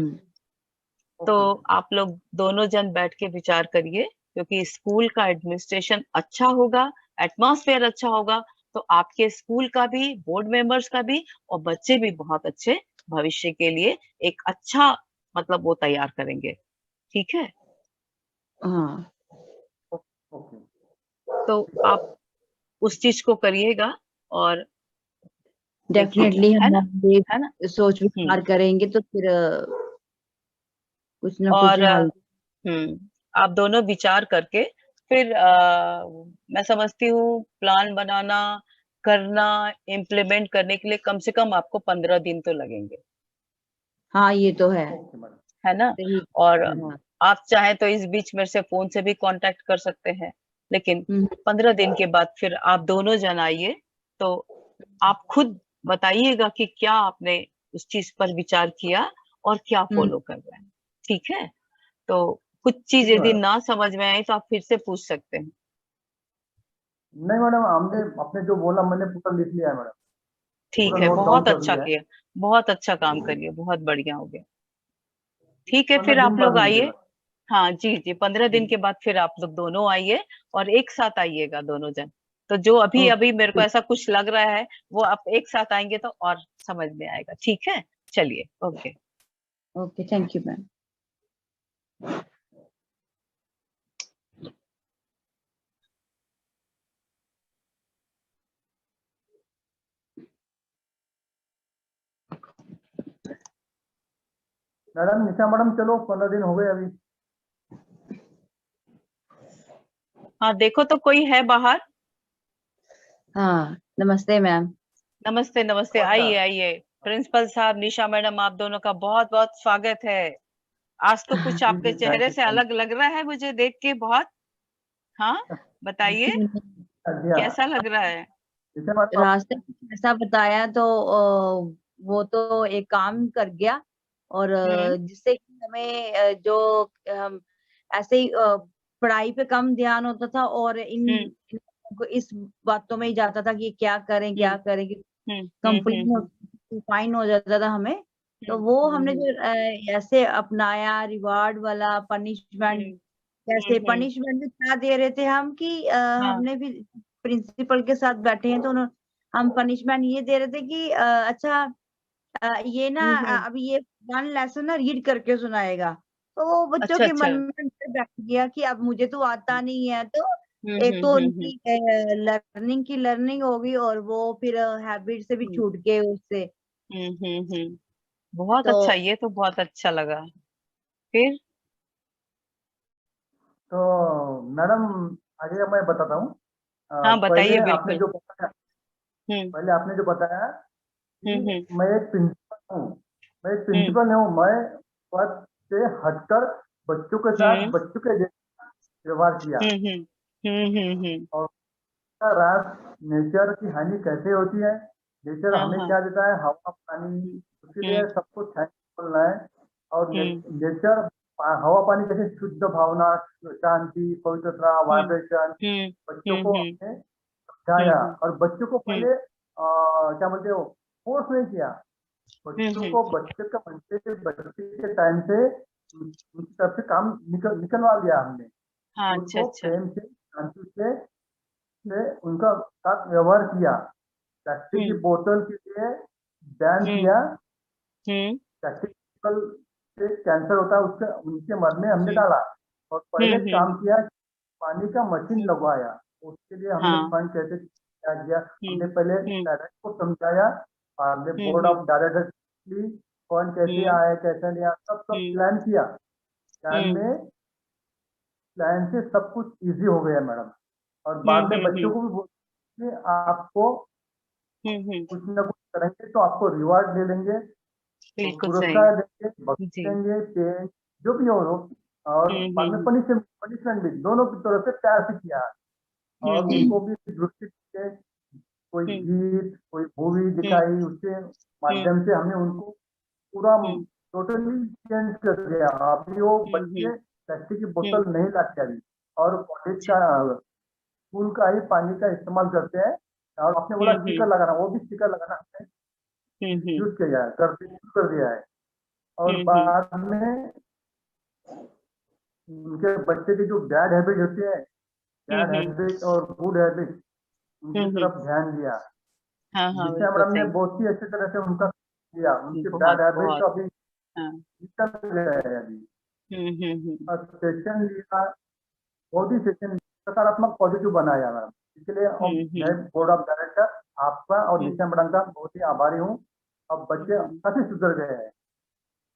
[SPEAKER 2] तो आप लोग दोनों जन बैठ के विचार करिए, क्योंकि स्कूल का एडमिनिस्ट्रेशन अच्छा होगा, एटमॉस्फेयर अच्छा होगा, तो आपके स्कूल का भी, बोर्ड मेंबर्स का भी, और बच्चे भी बहुत अच्छे भविष्य के लिए एक अच्छा मतलब वो तैयार करेंगे, ठीक है?
[SPEAKER 5] हाँ,
[SPEAKER 3] ओके।
[SPEAKER 2] तो आप उस चीज को करिएगा और देखिएगा,
[SPEAKER 5] डेफिनेटली
[SPEAKER 2] है
[SPEAKER 5] हम
[SPEAKER 2] ना?
[SPEAKER 5] ये
[SPEAKER 2] है ना?
[SPEAKER 5] सोच विचार करेंगे तो फिर कुछ ना कुछ
[SPEAKER 2] और
[SPEAKER 5] हल।
[SPEAKER 2] आप दोनों विचार करके फिर मैं समझती हूँ प्लान बनाना, करना, इम्प्लीमेंट करने के लिए कम से कम आपको 15 दिन तो लगेंगे,
[SPEAKER 5] हाँ, ये तो है,
[SPEAKER 3] ओके मैडम।
[SPEAKER 2] है ना?
[SPEAKER 5] सही।
[SPEAKER 2] और
[SPEAKER 5] हाँ,
[SPEAKER 2] आप चाहें तो इस बीच मेरे से फोन से भी कांटेक्ट कर सकते हैं, लेकिन
[SPEAKER 5] हम्म,
[SPEAKER 2] 15 दिन के बाद फिर आप दोनों जन आइए, तो आप खुद बताइएगा कि क्या आपने उस चीज पर विचार किया और क्या फॉलो कर रहे हैं, ठीक है? तो कुछ चीज
[SPEAKER 3] ठीक है
[SPEAKER 2] यदि
[SPEAKER 3] मैडम।
[SPEAKER 2] ना समझ में आई तो आप फिर से पूछ सकते हैं।
[SPEAKER 3] नहीं मैडम, हमने आपने जो बोला मैंने पूरा लिख लिया है मैडम,
[SPEAKER 2] ठीक
[SPEAKER 3] पूरा
[SPEAKER 2] है,
[SPEAKER 3] नोट डाउन
[SPEAKER 2] बहुत
[SPEAKER 3] कर
[SPEAKER 2] अच्छा
[SPEAKER 3] लिया है।
[SPEAKER 2] किया, बहुत अच्छा काम करिए, बहुत बढ़िया हो गया। ठीक है,
[SPEAKER 3] 15
[SPEAKER 2] फिर
[SPEAKER 3] दिन
[SPEAKER 2] आप
[SPEAKER 3] बाद
[SPEAKER 2] लोग
[SPEAKER 3] मिलते
[SPEAKER 2] आइए।
[SPEAKER 3] मैडम।
[SPEAKER 2] हाँ जी जी, 15 दिन
[SPEAKER 3] जी।
[SPEAKER 2] के बाद फिर आप लोग दोनों आइए और एक साथ आइएगा दोनों जन। तो जो अभी
[SPEAKER 3] ओके।
[SPEAKER 2] अभी मेरे को ऐसा कुछ लग रहा है, वो आप एक साथ आएंगे तो और समझ में आएगा, ठीक है? चलिए, okay.
[SPEAKER 5] Okay, thank you ma'am.
[SPEAKER 3] Madam Nisha madam, चलो 15 दिन हो गए अभी।
[SPEAKER 2] हाँ, देखो तो कोई है बाहर?
[SPEAKER 5] हाँ, नमस्ते मैम।
[SPEAKER 2] नमस्ते नमस्ते,
[SPEAKER 3] अच्छा।
[SPEAKER 2] आइए आइए। प्रिंसिपल साहब, निशा मैडम, आप दोनों का बहुत बहुत स्वागत है। आज तो कुछ
[SPEAKER 3] जी
[SPEAKER 2] आपके
[SPEAKER 3] जी, थैंक
[SPEAKER 2] चेहरे
[SPEAKER 3] यू
[SPEAKER 2] से
[SPEAKER 3] थैंक
[SPEAKER 2] अलग लग रहा है मुझे देख के बहुत। हाँ, बताइए
[SPEAKER 3] यू। जी हाँ।
[SPEAKER 2] कैसा लग रहा है?
[SPEAKER 3] निशा मैडम आप।
[SPEAKER 5] रास्ते में ऐसा बताया तो वो तो एक काम कर गया, और
[SPEAKER 2] हम्म
[SPEAKER 5] जिससे कि हमें जो हम ऐसे ही पढ़ाई पे कम ध्यान होता था, और
[SPEAKER 2] हम्म
[SPEAKER 5] को इस बातों में ही जाता था कि क्या करें
[SPEAKER 2] हम्म
[SPEAKER 5] क्या करें, कि
[SPEAKER 2] हम्म हम्म
[SPEAKER 5] कंप्लेन
[SPEAKER 2] हम्म
[SPEAKER 5] फाइन हो जाता था हमें। तो
[SPEAKER 2] हम्म
[SPEAKER 5] वो हमने
[SPEAKER 2] हम्म
[SPEAKER 5] जो ऐसे अपनाया रिवार्ड वाला पनिशमेंट,
[SPEAKER 2] हम्म
[SPEAKER 5] कैसे
[SPEAKER 2] हम्म,
[SPEAKER 5] पनिशमेंट भी क्या दे रहे थे हम कि
[SPEAKER 2] हाँ।
[SPEAKER 5] हमने भी प्रिंसिपल के साथ बैठे हैं तो हम पनिशमेंट ये दे रहे थे कि अच्छा ये ना
[SPEAKER 2] हम्म,
[SPEAKER 5] अभी ये वन लेसन ना रीड करके सुनाएगा। तो वो बच्चों
[SPEAKER 2] अच्छा
[SPEAKER 5] के
[SPEAKER 2] अच्छा।
[SPEAKER 5] मन में डर बैठ गया कि अब मुझे तो आता नहीं है, तो एक तो
[SPEAKER 2] हम्म
[SPEAKER 5] उनकी लर्निंग होगी, और वो फिर हैबिट से भी
[SPEAKER 2] हम्म
[SPEAKER 5] छूट गए उससे।
[SPEAKER 2] बहुत
[SPEAKER 5] तो
[SPEAKER 2] अच्छा, ये तो बहुत अच्छा लगा। फिर
[SPEAKER 3] तो मैडम आगे मैं बताता हूँ।
[SPEAKER 2] हाँ, बताइए
[SPEAKER 3] पहले आपने
[SPEAKER 2] बिल्कुल।
[SPEAKER 3] जो बताया,
[SPEAKER 2] हम्म
[SPEAKER 3] पहले आपने जो बताया कि
[SPEAKER 2] हम्म
[SPEAKER 3] मैं एक प्रिंसिपल हूँ। मैं एक
[SPEAKER 2] हम्म
[SPEAKER 3] प्रिंसिपल हूँ, मैं पद से हटकर बच्चों के साथ
[SPEAKER 2] हम्म
[SPEAKER 3] बच्चों के जैसा व्यवहार किया।
[SPEAKER 2] हम्म।
[SPEAKER 3] और रात नेचर की हानि कैसे होती है, नेचर
[SPEAKER 2] हाँ
[SPEAKER 3] हमें
[SPEAKER 2] हाँ।
[SPEAKER 3] क्या देता है, हवा पानी,
[SPEAKER 2] हम्म
[SPEAKER 3] उसके लिए
[SPEAKER 2] हम्म
[SPEAKER 3] सबको थैंक बोलना है। और
[SPEAKER 2] हम्म
[SPEAKER 3] नेचर हवा पानी कैसे शुद्ध भावना, शांति, पवित्रता,
[SPEAKER 2] हम्म
[SPEAKER 3] वाइब्रेशन बच्चों को
[SPEAKER 2] हम्म
[SPEAKER 3] हमने समझाया। और बच्चों को
[SPEAKER 2] हम्म
[SPEAKER 3] पहले क्या बोलते हो, फोर्स नहीं किया। बच्चों
[SPEAKER 2] हम्म,
[SPEAKER 3] को बच्चे का बच्चे के टाइम से उनकी तरफ से काम निकलवा लिया हमने।
[SPEAKER 2] हाँ, अच्छा
[SPEAKER 3] उनको
[SPEAKER 2] अच्छा।
[SPEAKER 3] प्रेम से शांति से उनका साथ व्यवहार किया। प्लास्टिक की
[SPEAKER 2] हम्म
[SPEAKER 3] बोतल के लिए बैन
[SPEAKER 2] हम्म
[SPEAKER 3] किया।
[SPEAKER 2] हम्म
[SPEAKER 3] प्लास्टिक बोतल से कैंसर होता है, उसके उनके मन में हमने
[SPEAKER 2] हम्म
[SPEAKER 3] डाला। और पहले काम
[SPEAKER 2] हम्म
[SPEAKER 3] किया, पानी का मशीन
[SPEAKER 2] हम्म,
[SPEAKER 3] लगवाया। उसके लिए हमने
[SPEAKER 2] हाँ।
[SPEAKER 3] फंड कैसे क्या किया,
[SPEAKER 2] हम्म
[SPEAKER 3] हमने पहले
[SPEAKER 2] हम्म
[SPEAKER 3] पेरेंट्स को समझाया। हमने बोर्ड
[SPEAKER 2] हम्म
[SPEAKER 3] ऑफ डायरेक्टर्स की फंड कैसे
[SPEAKER 2] हम्म
[SPEAKER 3] आया कैसे नहीं आया, सब
[SPEAKER 2] हम्म
[SPEAKER 3] प्लान किया। प्लान
[SPEAKER 2] हम्म
[SPEAKER 3] में प्लान से सब कुछ इजी हो गया मैडम। और बाद में बच्चों
[SPEAKER 2] हम्म,
[SPEAKER 3] को भी बोलते कि आपको
[SPEAKER 2] हम्म,
[SPEAKER 3] कुछ ना कुछ करेंगे तो आपको रिवार्ड दे देंगे,
[SPEAKER 2] बिल्कुल सही।
[SPEAKER 3] पुरस्कार देंगे,
[SPEAKER 2] जी।
[SPEAKER 3] बख्शेंगे देंगे, पेन जो भी हो। और बाद में
[SPEAKER 2] हम्म,
[SPEAKER 3] पनिशमेंट पनिशमेंट भी दोनों की तरफ से प्यार से किया। और उनको भी दृष्टि से कोई गीत, कोई मूवी दिखाई, उसके माध्यम से हमने उनको पूरा टोटली चेंज कर दिया। अभी वो बच्चे प्लास्टिक की बोतल नहीं लाते अभी, और कॉलेज का स्कूल का ही पानी का इस्तेमाल करते हैं। और आपने बोला स्टिकर लगाना, वो भी स्टिकर लगाना हमने यूज किया है, कर दिया है। और बाद में उनके बच्चे की जो बैड हैबिट होती है, बैड हैबिट और गुड हैबिट, उनकी तरफ ध्यान दिया।
[SPEAKER 2] हाँ,
[SPEAKER 3] जिससे
[SPEAKER 2] बिल्कुल
[SPEAKER 3] मैडम ने
[SPEAKER 2] सही।
[SPEAKER 3] बहुत ही अच्छी तरह से उनका किया। उनके
[SPEAKER 2] बहुत
[SPEAKER 3] बैड हैबिट
[SPEAKER 2] बहुत
[SPEAKER 3] तो अभी
[SPEAKER 2] हाँ।
[SPEAKER 3] निकल गया है अभी। और सेशन लिया, बहुत ही सेशन सकारात्मक पॉजिटिव बनाया मैम। इसलिए मैं बोर्ड ऑफ डायरेक्टर आपका और निशा मैडम का बहुत ही आभारी हूँ। अब बच्चे काफी सुधर गए हैं।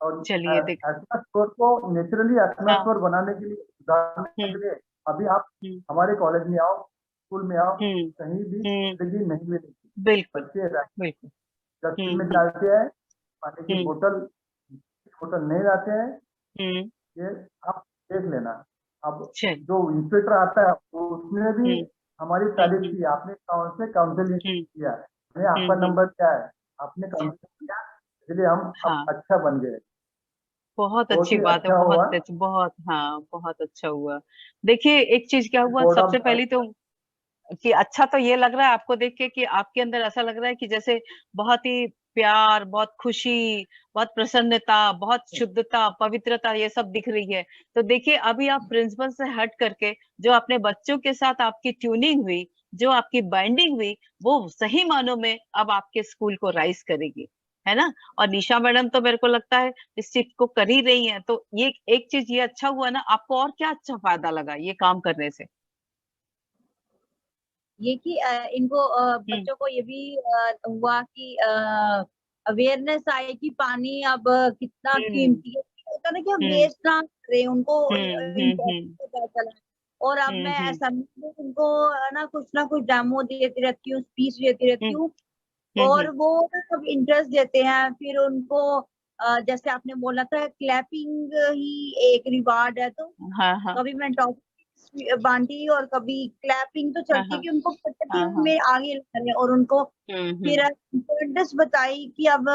[SPEAKER 3] और
[SPEAKER 2] चलिए देख
[SPEAKER 3] एटमॉस्फेयर को नेचुरली एटमॉस्फेयर बनाने के लिए, सुधारने के लिए अभी आप हमारे कॉलेज में आओ, स्कूल में आओ, कहीं भी गंदगी नहीं मिलेगी।
[SPEAKER 2] बिल्कुल
[SPEAKER 3] बच्चे
[SPEAKER 2] बिल्कुल
[SPEAKER 3] डस्टबिन में डालते हैं, पानी की बोतल नहीं लाते हैं। ये आप देख लेना। अब
[SPEAKER 2] चल
[SPEAKER 3] जो इंस्पेक्टर आता है उसने भी हमारी तारीफ की, आपने कौन से काउंसिलिंग किया, मैं आपका नंबर क्या है, आपने काउंसिलिंग किया, इसलिए हम
[SPEAKER 2] हाँ।
[SPEAKER 3] अब अच्छा बन गए।
[SPEAKER 2] बहुत
[SPEAKER 3] बहुत
[SPEAKER 2] अच्छी
[SPEAKER 3] ही
[SPEAKER 2] बात है,
[SPEAKER 3] अच्छा हुआ।
[SPEAKER 2] बहुत हाँ, बहुत अच्छा हुआ। देखिए एक चीज क्या हुआ,
[SPEAKER 3] बोर्ड
[SPEAKER 2] सबसे
[SPEAKER 3] ऑफ
[SPEAKER 2] पहली तो कि अच्छा तो ये लग रहा है आपको देख के कि आपके अंदर ऐसा लग रहा है कि जैसे बहुत ही प्यार, बहुत खुशी, बहुत प्रसन्नता, बहुत शुद्धता, पवित्रता ये सब दिख रही है। तो देखिए अभी आप प्रिंसिपल से हट करके जो अपने बच्चों के साथ आपकी ट्यूनिंग हुई, जो आपकी बाइंडिंग हुई, वो सही मानों में अब आपके स्कूल को राइज करेगी, है ना। और निशा मैडम तो मेरे को लगता है इस चीज को कर ही रही है। तो ये एक चीज ये अच्छा हुआ ना, आपको और क्या अच्छा फायदा लगा ये काम करने से?
[SPEAKER 5] ये कि इनको बच्चों को ये भी हुआ कि अवेयरनेस आई कि पानी अब कितना कीमती है। होता है ना कि हम वेस्ट ना करें, उनको इम्पोर्टेंस पता चला। और अब मैं असेंबली में उनको ना कुछ डेमो देती रहती हूँ, स्पीच देती रहती हूँ, और वो सब इंटरेस्ट देते हैं। फिर उनको जैसे आपने बोला था क्लैपिंग ही एक रिवार्ड है, तो
[SPEAKER 2] हाँ हाँ
[SPEAKER 5] कभी मैं टॉप बांटी और कभी क्लैपिंग तो चलती है कि उनको पॉजिटिव में आगे ला रहे हैं। और उनको फिर इम्पोर्टेंस बताई कि अब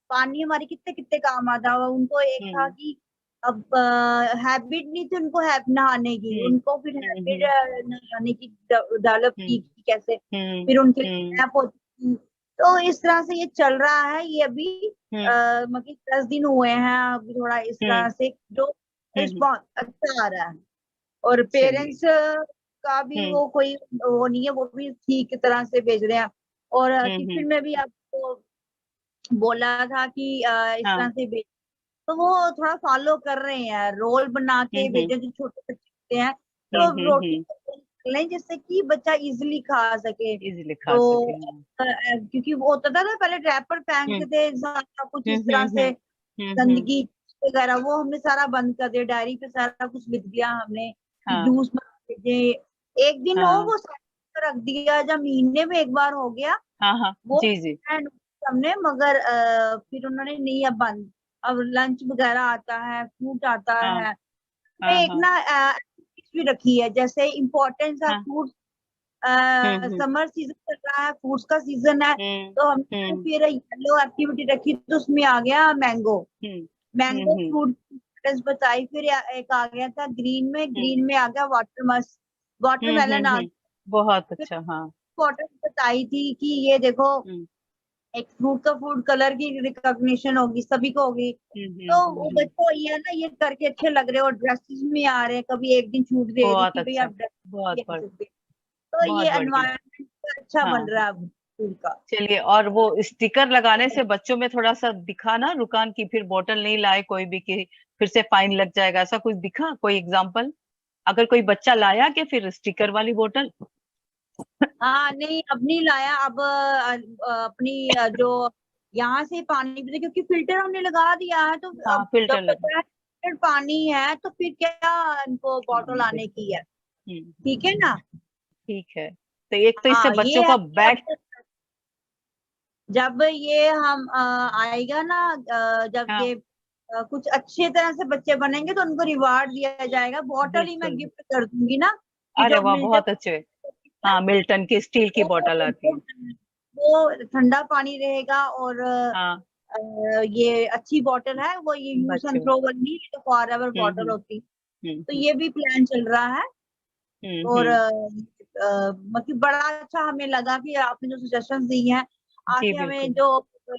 [SPEAKER 5] पानी हमारे कितने कितने काम आता है। उनको एक था कि अब हैबिट नहीं थी उनको नहाने की, उनको फिर हैबिट नहाने की डेवलप की कैसे, फिर उनके ऐप होती। तो इस तरह से ये चल रहा है। ये अभी मतलब 10 दिन हुए हैं अभी, थोड़ा इस तरह से जो रिस्पॉन्स अच्छा आ रहा है। और पेरेंट्स का भी वो कोई वो नहीं है, वो भी ठीक तरह से भेज रहे हैं। और टिफिन में भी आपको बोला था कि इस तरह से भेज, तो वो थोड़ा फॉलो कर रहे हैं। रोल बना के भेजे जो छोटे बच्चे होते हैं, तो रोटी लें जिससे कि बच्चा इजीली खा सके। तो क्योंकि वो होता था ना पहले रैपर फेंकते थे सारा कुछ इस तरह से, गंदगी वगैरह, वो हमने सारा बंद कर दिया। डायरी पे सारा कुछ लिख दिया हमने कि जूस भेजे, एक दिन हो वो रख दिया, जब महीने में एक बार हो गया वो हमने। मगर फिर उन्होंने नहीं, अब बंद। अब लंच वगैरह आता है, फ्रूट आता है। एक भी रखी है, जैसे इम्पोर्टेंस है फ्रूट, समर सीजन चल रहा है, फ्रूट्स का सीजन है, तो हमने फिर येलो एक्टिविटी रखी, तो उसमें आ गया मैंगो फ्रूट बताई। फिर एक आ गया था ग्रीन में आ गया वाटरमेलन आ गया।
[SPEAKER 2] बहुत अच्छा। हाँ,
[SPEAKER 5] वाटर बताई थी कि ये देखो एक फ्रूट का फूड कलर की रिकॉग्निशन होगी, सभी को होगी। तो वो बच्चों ये ना ये करके अच्छे लग रहे हैं, और ड्रेसेस में आ रहे हैं, कभी एक दिन छूट दे रही थी भाई आप ड्रेस। तो ये एनवायरनमेंट अच्छा बन रहा है अब स्कूल का।
[SPEAKER 2] चलिए, और वो स्टिकर लगाने से बच्चों में थोड़ा सा दिखा ना रुकान की, फिर बोतल नहीं लाए कोई भी कि फिर से फाइन लग जाएगा, ऐसा कुछ दिखा कोई एग्जाम्पल? अगर कोई बच्चा लाया कि फिर स्टिकर वाली बोतल?
[SPEAKER 5] हाँ नहीं, अब नहीं लाया। अब अपनी जो यहाँ से पानी पीते, क्योंकि फिल्टर हमने लगा दिया है, तो अब
[SPEAKER 2] फिल्टर
[SPEAKER 5] जब बचा है पानी है तो फिर क्या इनको बॉटल आने की है। ठीक है ना?
[SPEAKER 2] ठीक है। तो एक तो इससे बच्चों का बैग,
[SPEAKER 5] जब ये हम आएगा ना, जब ये कुछ अच्छे तरह से बच्चे बनेंगे तो उनको रिवार्ड दिया जाएगा। बॉटल ही मैं गिफ्ट कर दूंगी ना,
[SPEAKER 2] अरे
[SPEAKER 5] जो
[SPEAKER 2] वाह,
[SPEAKER 5] मिल्टन
[SPEAKER 2] बहुत अच्छे। हाँ, मिल्टन की स्टील की बोतल आती है।
[SPEAKER 5] वो ठंडा पानी रहेगा और
[SPEAKER 2] हाँ,
[SPEAKER 5] ये अच्छी बॉटल है, वो ये यूज
[SPEAKER 2] बच्चे
[SPEAKER 5] एंड थ्रो वाली तो फॉरएवर बॉटल होती, तो
[SPEAKER 2] हम्म
[SPEAKER 5] ये भी प्लान चल रहा है। और
[SPEAKER 2] हम्म।
[SPEAKER 5] मतलब बड़ा अच्छा हमें लगा कि आपने जो सजेशंस दी हैं,
[SPEAKER 2] जी
[SPEAKER 5] आगे हमें
[SPEAKER 2] बिल्कुल।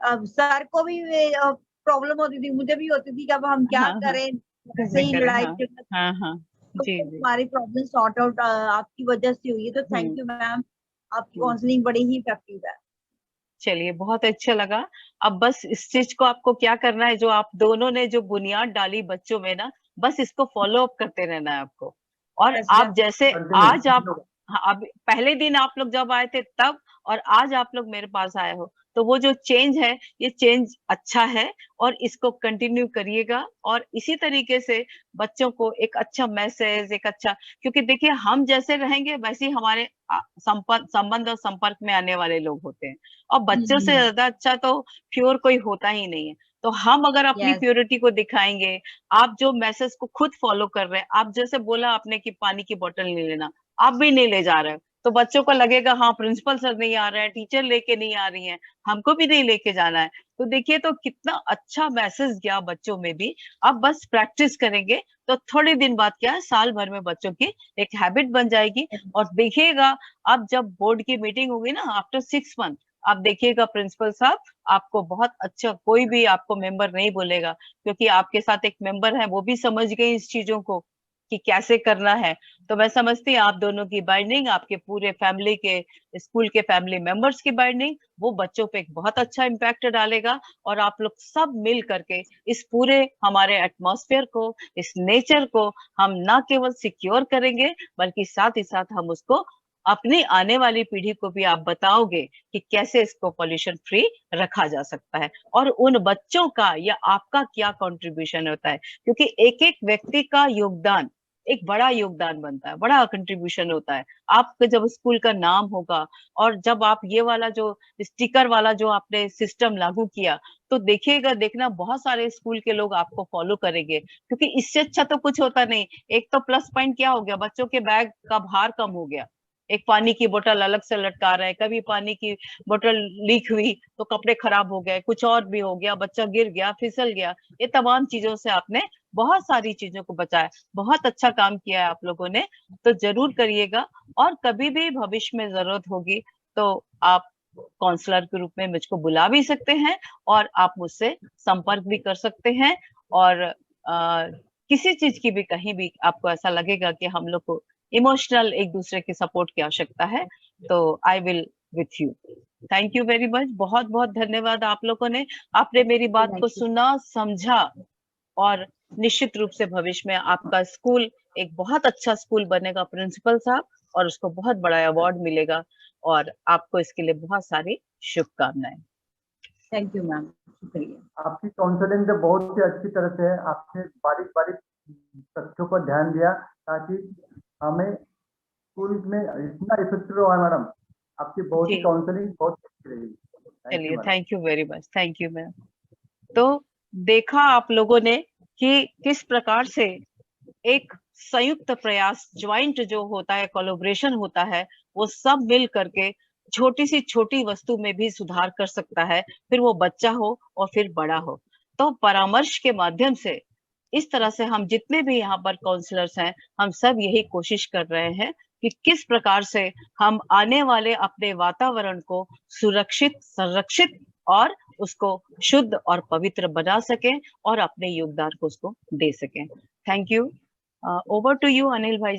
[SPEAKER 5] जो सर को भी प्रॉब्लम होती थी, मुझे भी होती थी कि अब हम क्या
[SPEAKER 2] हाँ हाँ,
[SPEAKER 5] करें, ऐसे
[SPEAKER 2] कैसे
[SPEAKER 5] ही
[SPEAKER 2] करें,
[SPEAKER 5] लड़ाई
[SPEAKER 2] हाँ
[SPEAKER 5] झगड़ा,
[SPEAKER 2] हाँ हाँ।
[SPEAKER 5] तो
[SPEAKER 2] जी जी।
[SPEAKER 5] हमारी प्रॉब्लम सॉर्ट आउट आपकी वजह से हुई है, तो थैंक
[SPEAKER 2] हम्म
[SPEAKER 5] यू मैम, आपकी
[SPEAKER 2] हम्म।
[SPEAKER 5] काउंसलिंग बड़ी ही इफेक्टिव है।
[SPEAKER 2] चलिए, बहुत अच्छा लगा। अब बस इस चीज को आपको क्या करना है, जो आप दोनों ने जो बुनियाद डाली बच्चों में ना, बस इसको फॉलो अप करते रहना है आपको। और
[SPEAKER 5] यस
[SPEAKER 2] आप जैसे आज आप,
[SPEAKER 3] कंटिन्यू।
[SPEAKER 2] हाँ, अब पहले दिन आप लोग जब आए थे तब, और आज आप लोग मेरे पास आए हो, तो वो जो चेंज है, ये चेंज अच्छा है, और इसको कंटिन्यू करिएगा। और इसी तरीके से बच्चों को एक अच्छा मैसेज, एक अच्छा, क्योंकि देखिए हम जैसे रहेंगे वैसे ही हमारे संबंध और संपर्क में आने वाले लोग होते हैं। और बच्चों से ज्यादा अच्छा तो प्योर कोई होता ही नहीं है। तो हम अगर अपनी
[SPEAKER 5] यस
[SPEAKER 2] प्योरिटी को दिखाएंगे, आप जो मैसेज को खुद फॉलो कर रहे हैं, आप जैसे बोला आपने कि पानी की बोतल नहीं लेना, आप भी नहीं ले जा रहे हो, तो बच्चों को लगेगा हाँ प्रिंसिपल सर नहीं आ रहे हैं, टीचर लेके नहीं आ रही हैं, हमको भी नहीं लेके जाना है। तो देखिए तो कितना अच्छा मैसेज गया बच्चों में भी। अब बस प्रैक्टिस करेंगे तो थोड़े दिन बाद क्या है, साल भर में बच्चों की एक हैबिट बन जाएगी। और देखिएगा, अब जब बोर्ड की मीटिंग होगी ना आफ्टर 6 मंथ, आप देखिएगा प्रिंसिपल साहब आपको बहुत अच्छा, कोई भी आपको मेंबर नहीं बोलेगा, क्योंकि आपके साथ एक मेंबर है, वो भी समझ गई इस चीजों को कि कैसे करना है। तो मैं समझती हूँ आप दोनों की बाइंडिंग, आपके पूरे फैमिली के, स्कूल के फैमिली मेंबर्स की बाइंडिंग, वो बच्चों पे एक बहुत अच्छा इम्पैक्ट डालेगा। और आप लोग सब मिल करके इस पूरे हमारे एटमॉस्फेयर को, इस नेचर को हम ना केवल सिक्योर करेंगे, बल्कि साथ ही साथ हम उसको अपनी आने वाली पीढ़ी को भी आप बताओगे कि कैसे इसको पॉल्यूशन फ्री रखा जा सकता है, और उन बच्चों का या आपका क्या कंट्रीब्यूशन होता है। क्योंकि एक एक व्यक्ति का योगदान एक बड़ा योगदान बनता है, बड़ा कंट्रीब्यूशन होता है। आपके जब स्कूल का नाम होगा, और जब आप ये वाला जो स्टिकर वाला जो आपने सिस्टम लागू किया, तो देखिएगा, देखना बहुत सारे स्कूल के लोग आपको फॉलो करेंगे, क्योंकि इससे अच्छा तो कुछ होता नहीं। एक तो प्लस पॉइंट क्या हो गया, बच्चों के बैग का भार कम हो गया। एक पानी की बोतल अलग से लटका रहे हैं, कभी पानी की बोतल लीक हुई तो कपड़े खराब हो गए, कुछ और भी हो गया, बच्चा गिर गया, फिसल गया, ये तमाम चीजों से आपने बहुत सारी चीजों को बचाया। बहुत अच्छा काम किया है आप लोगों ने, तो जरूर करिएगा। और कभी भी भविष्य में जरूरत होगी तो आप काउंसलर के रूप में मुझको बुला भी सकते हैं, और आप मुझसे संपर्क भी कर सकते हैं। और किसी चीज की भी, कहीं भी आपको ऐसा लगेगा कि हम लोग को इमोशनल एक दूसरे के सपोर्ट की आवश्यकता है, तो I will with you. Thank you very much, बहुत बहुत धन्यवाद आप लोगों ने। आपने मेरी बात को सुना, समझा, और निश्चित रूप से भविष्य में आपका स्कूल एक बहुत अच्छा स्कूल बनेगा प्रिंसिपल साहब, और उसको बहुत बड़ा अवार्ड मिलेगा। और आपको इसके लिए बहुत सारी शुभकामनाएं।
[SPEAKER 5] थैंक यू मैम, शुक्रिया।
[SPEAKER 3] आपकी काउंसलिंग तो बहुत ही अच्छी तरह से है, आपने बारीक बारीक तथ्यों पर ध्यान दिया ताकि हमें स्कूल में इतना इफेक्टिव हुआ मैडम। आपकी बहुत ही
[SPEAKER 2] जी,
[SPEAKER 3] काउंसलिंग बहुत अच्छी रही। थैंक यू
[SPEAKER 2] चलिए,
[SPEAKER 3] madam.
[SPEAKER 2] Thank you very much, thank you ma'am. तो देखा आप लोगों ने कि किस प्रकार से एक संयुक्त प्रयास, ज्वाइंट जो होता है, कोलैबोरेशन होता है, वो सब मिल करके छोटी सी छोटी वस्तु में भी सुधार कर सकता है, फिर वो बच्चा हो और फिर बड़ा हो। तो परामर्श के माध्यम से इस तरह से हम जितने भी यहाँ पर काउंसलर्स हैं, हम सब यही कोशिश कर रहे हैं कि किस प्रकार से हम आने वाले अपने वातावरण को सुरक्षित, संरक्षित और उसको शुद्ध और पवित्र बना सकें, और अपने योगदान को उसको दे सकें। Thank you. Over to you Anil भाई।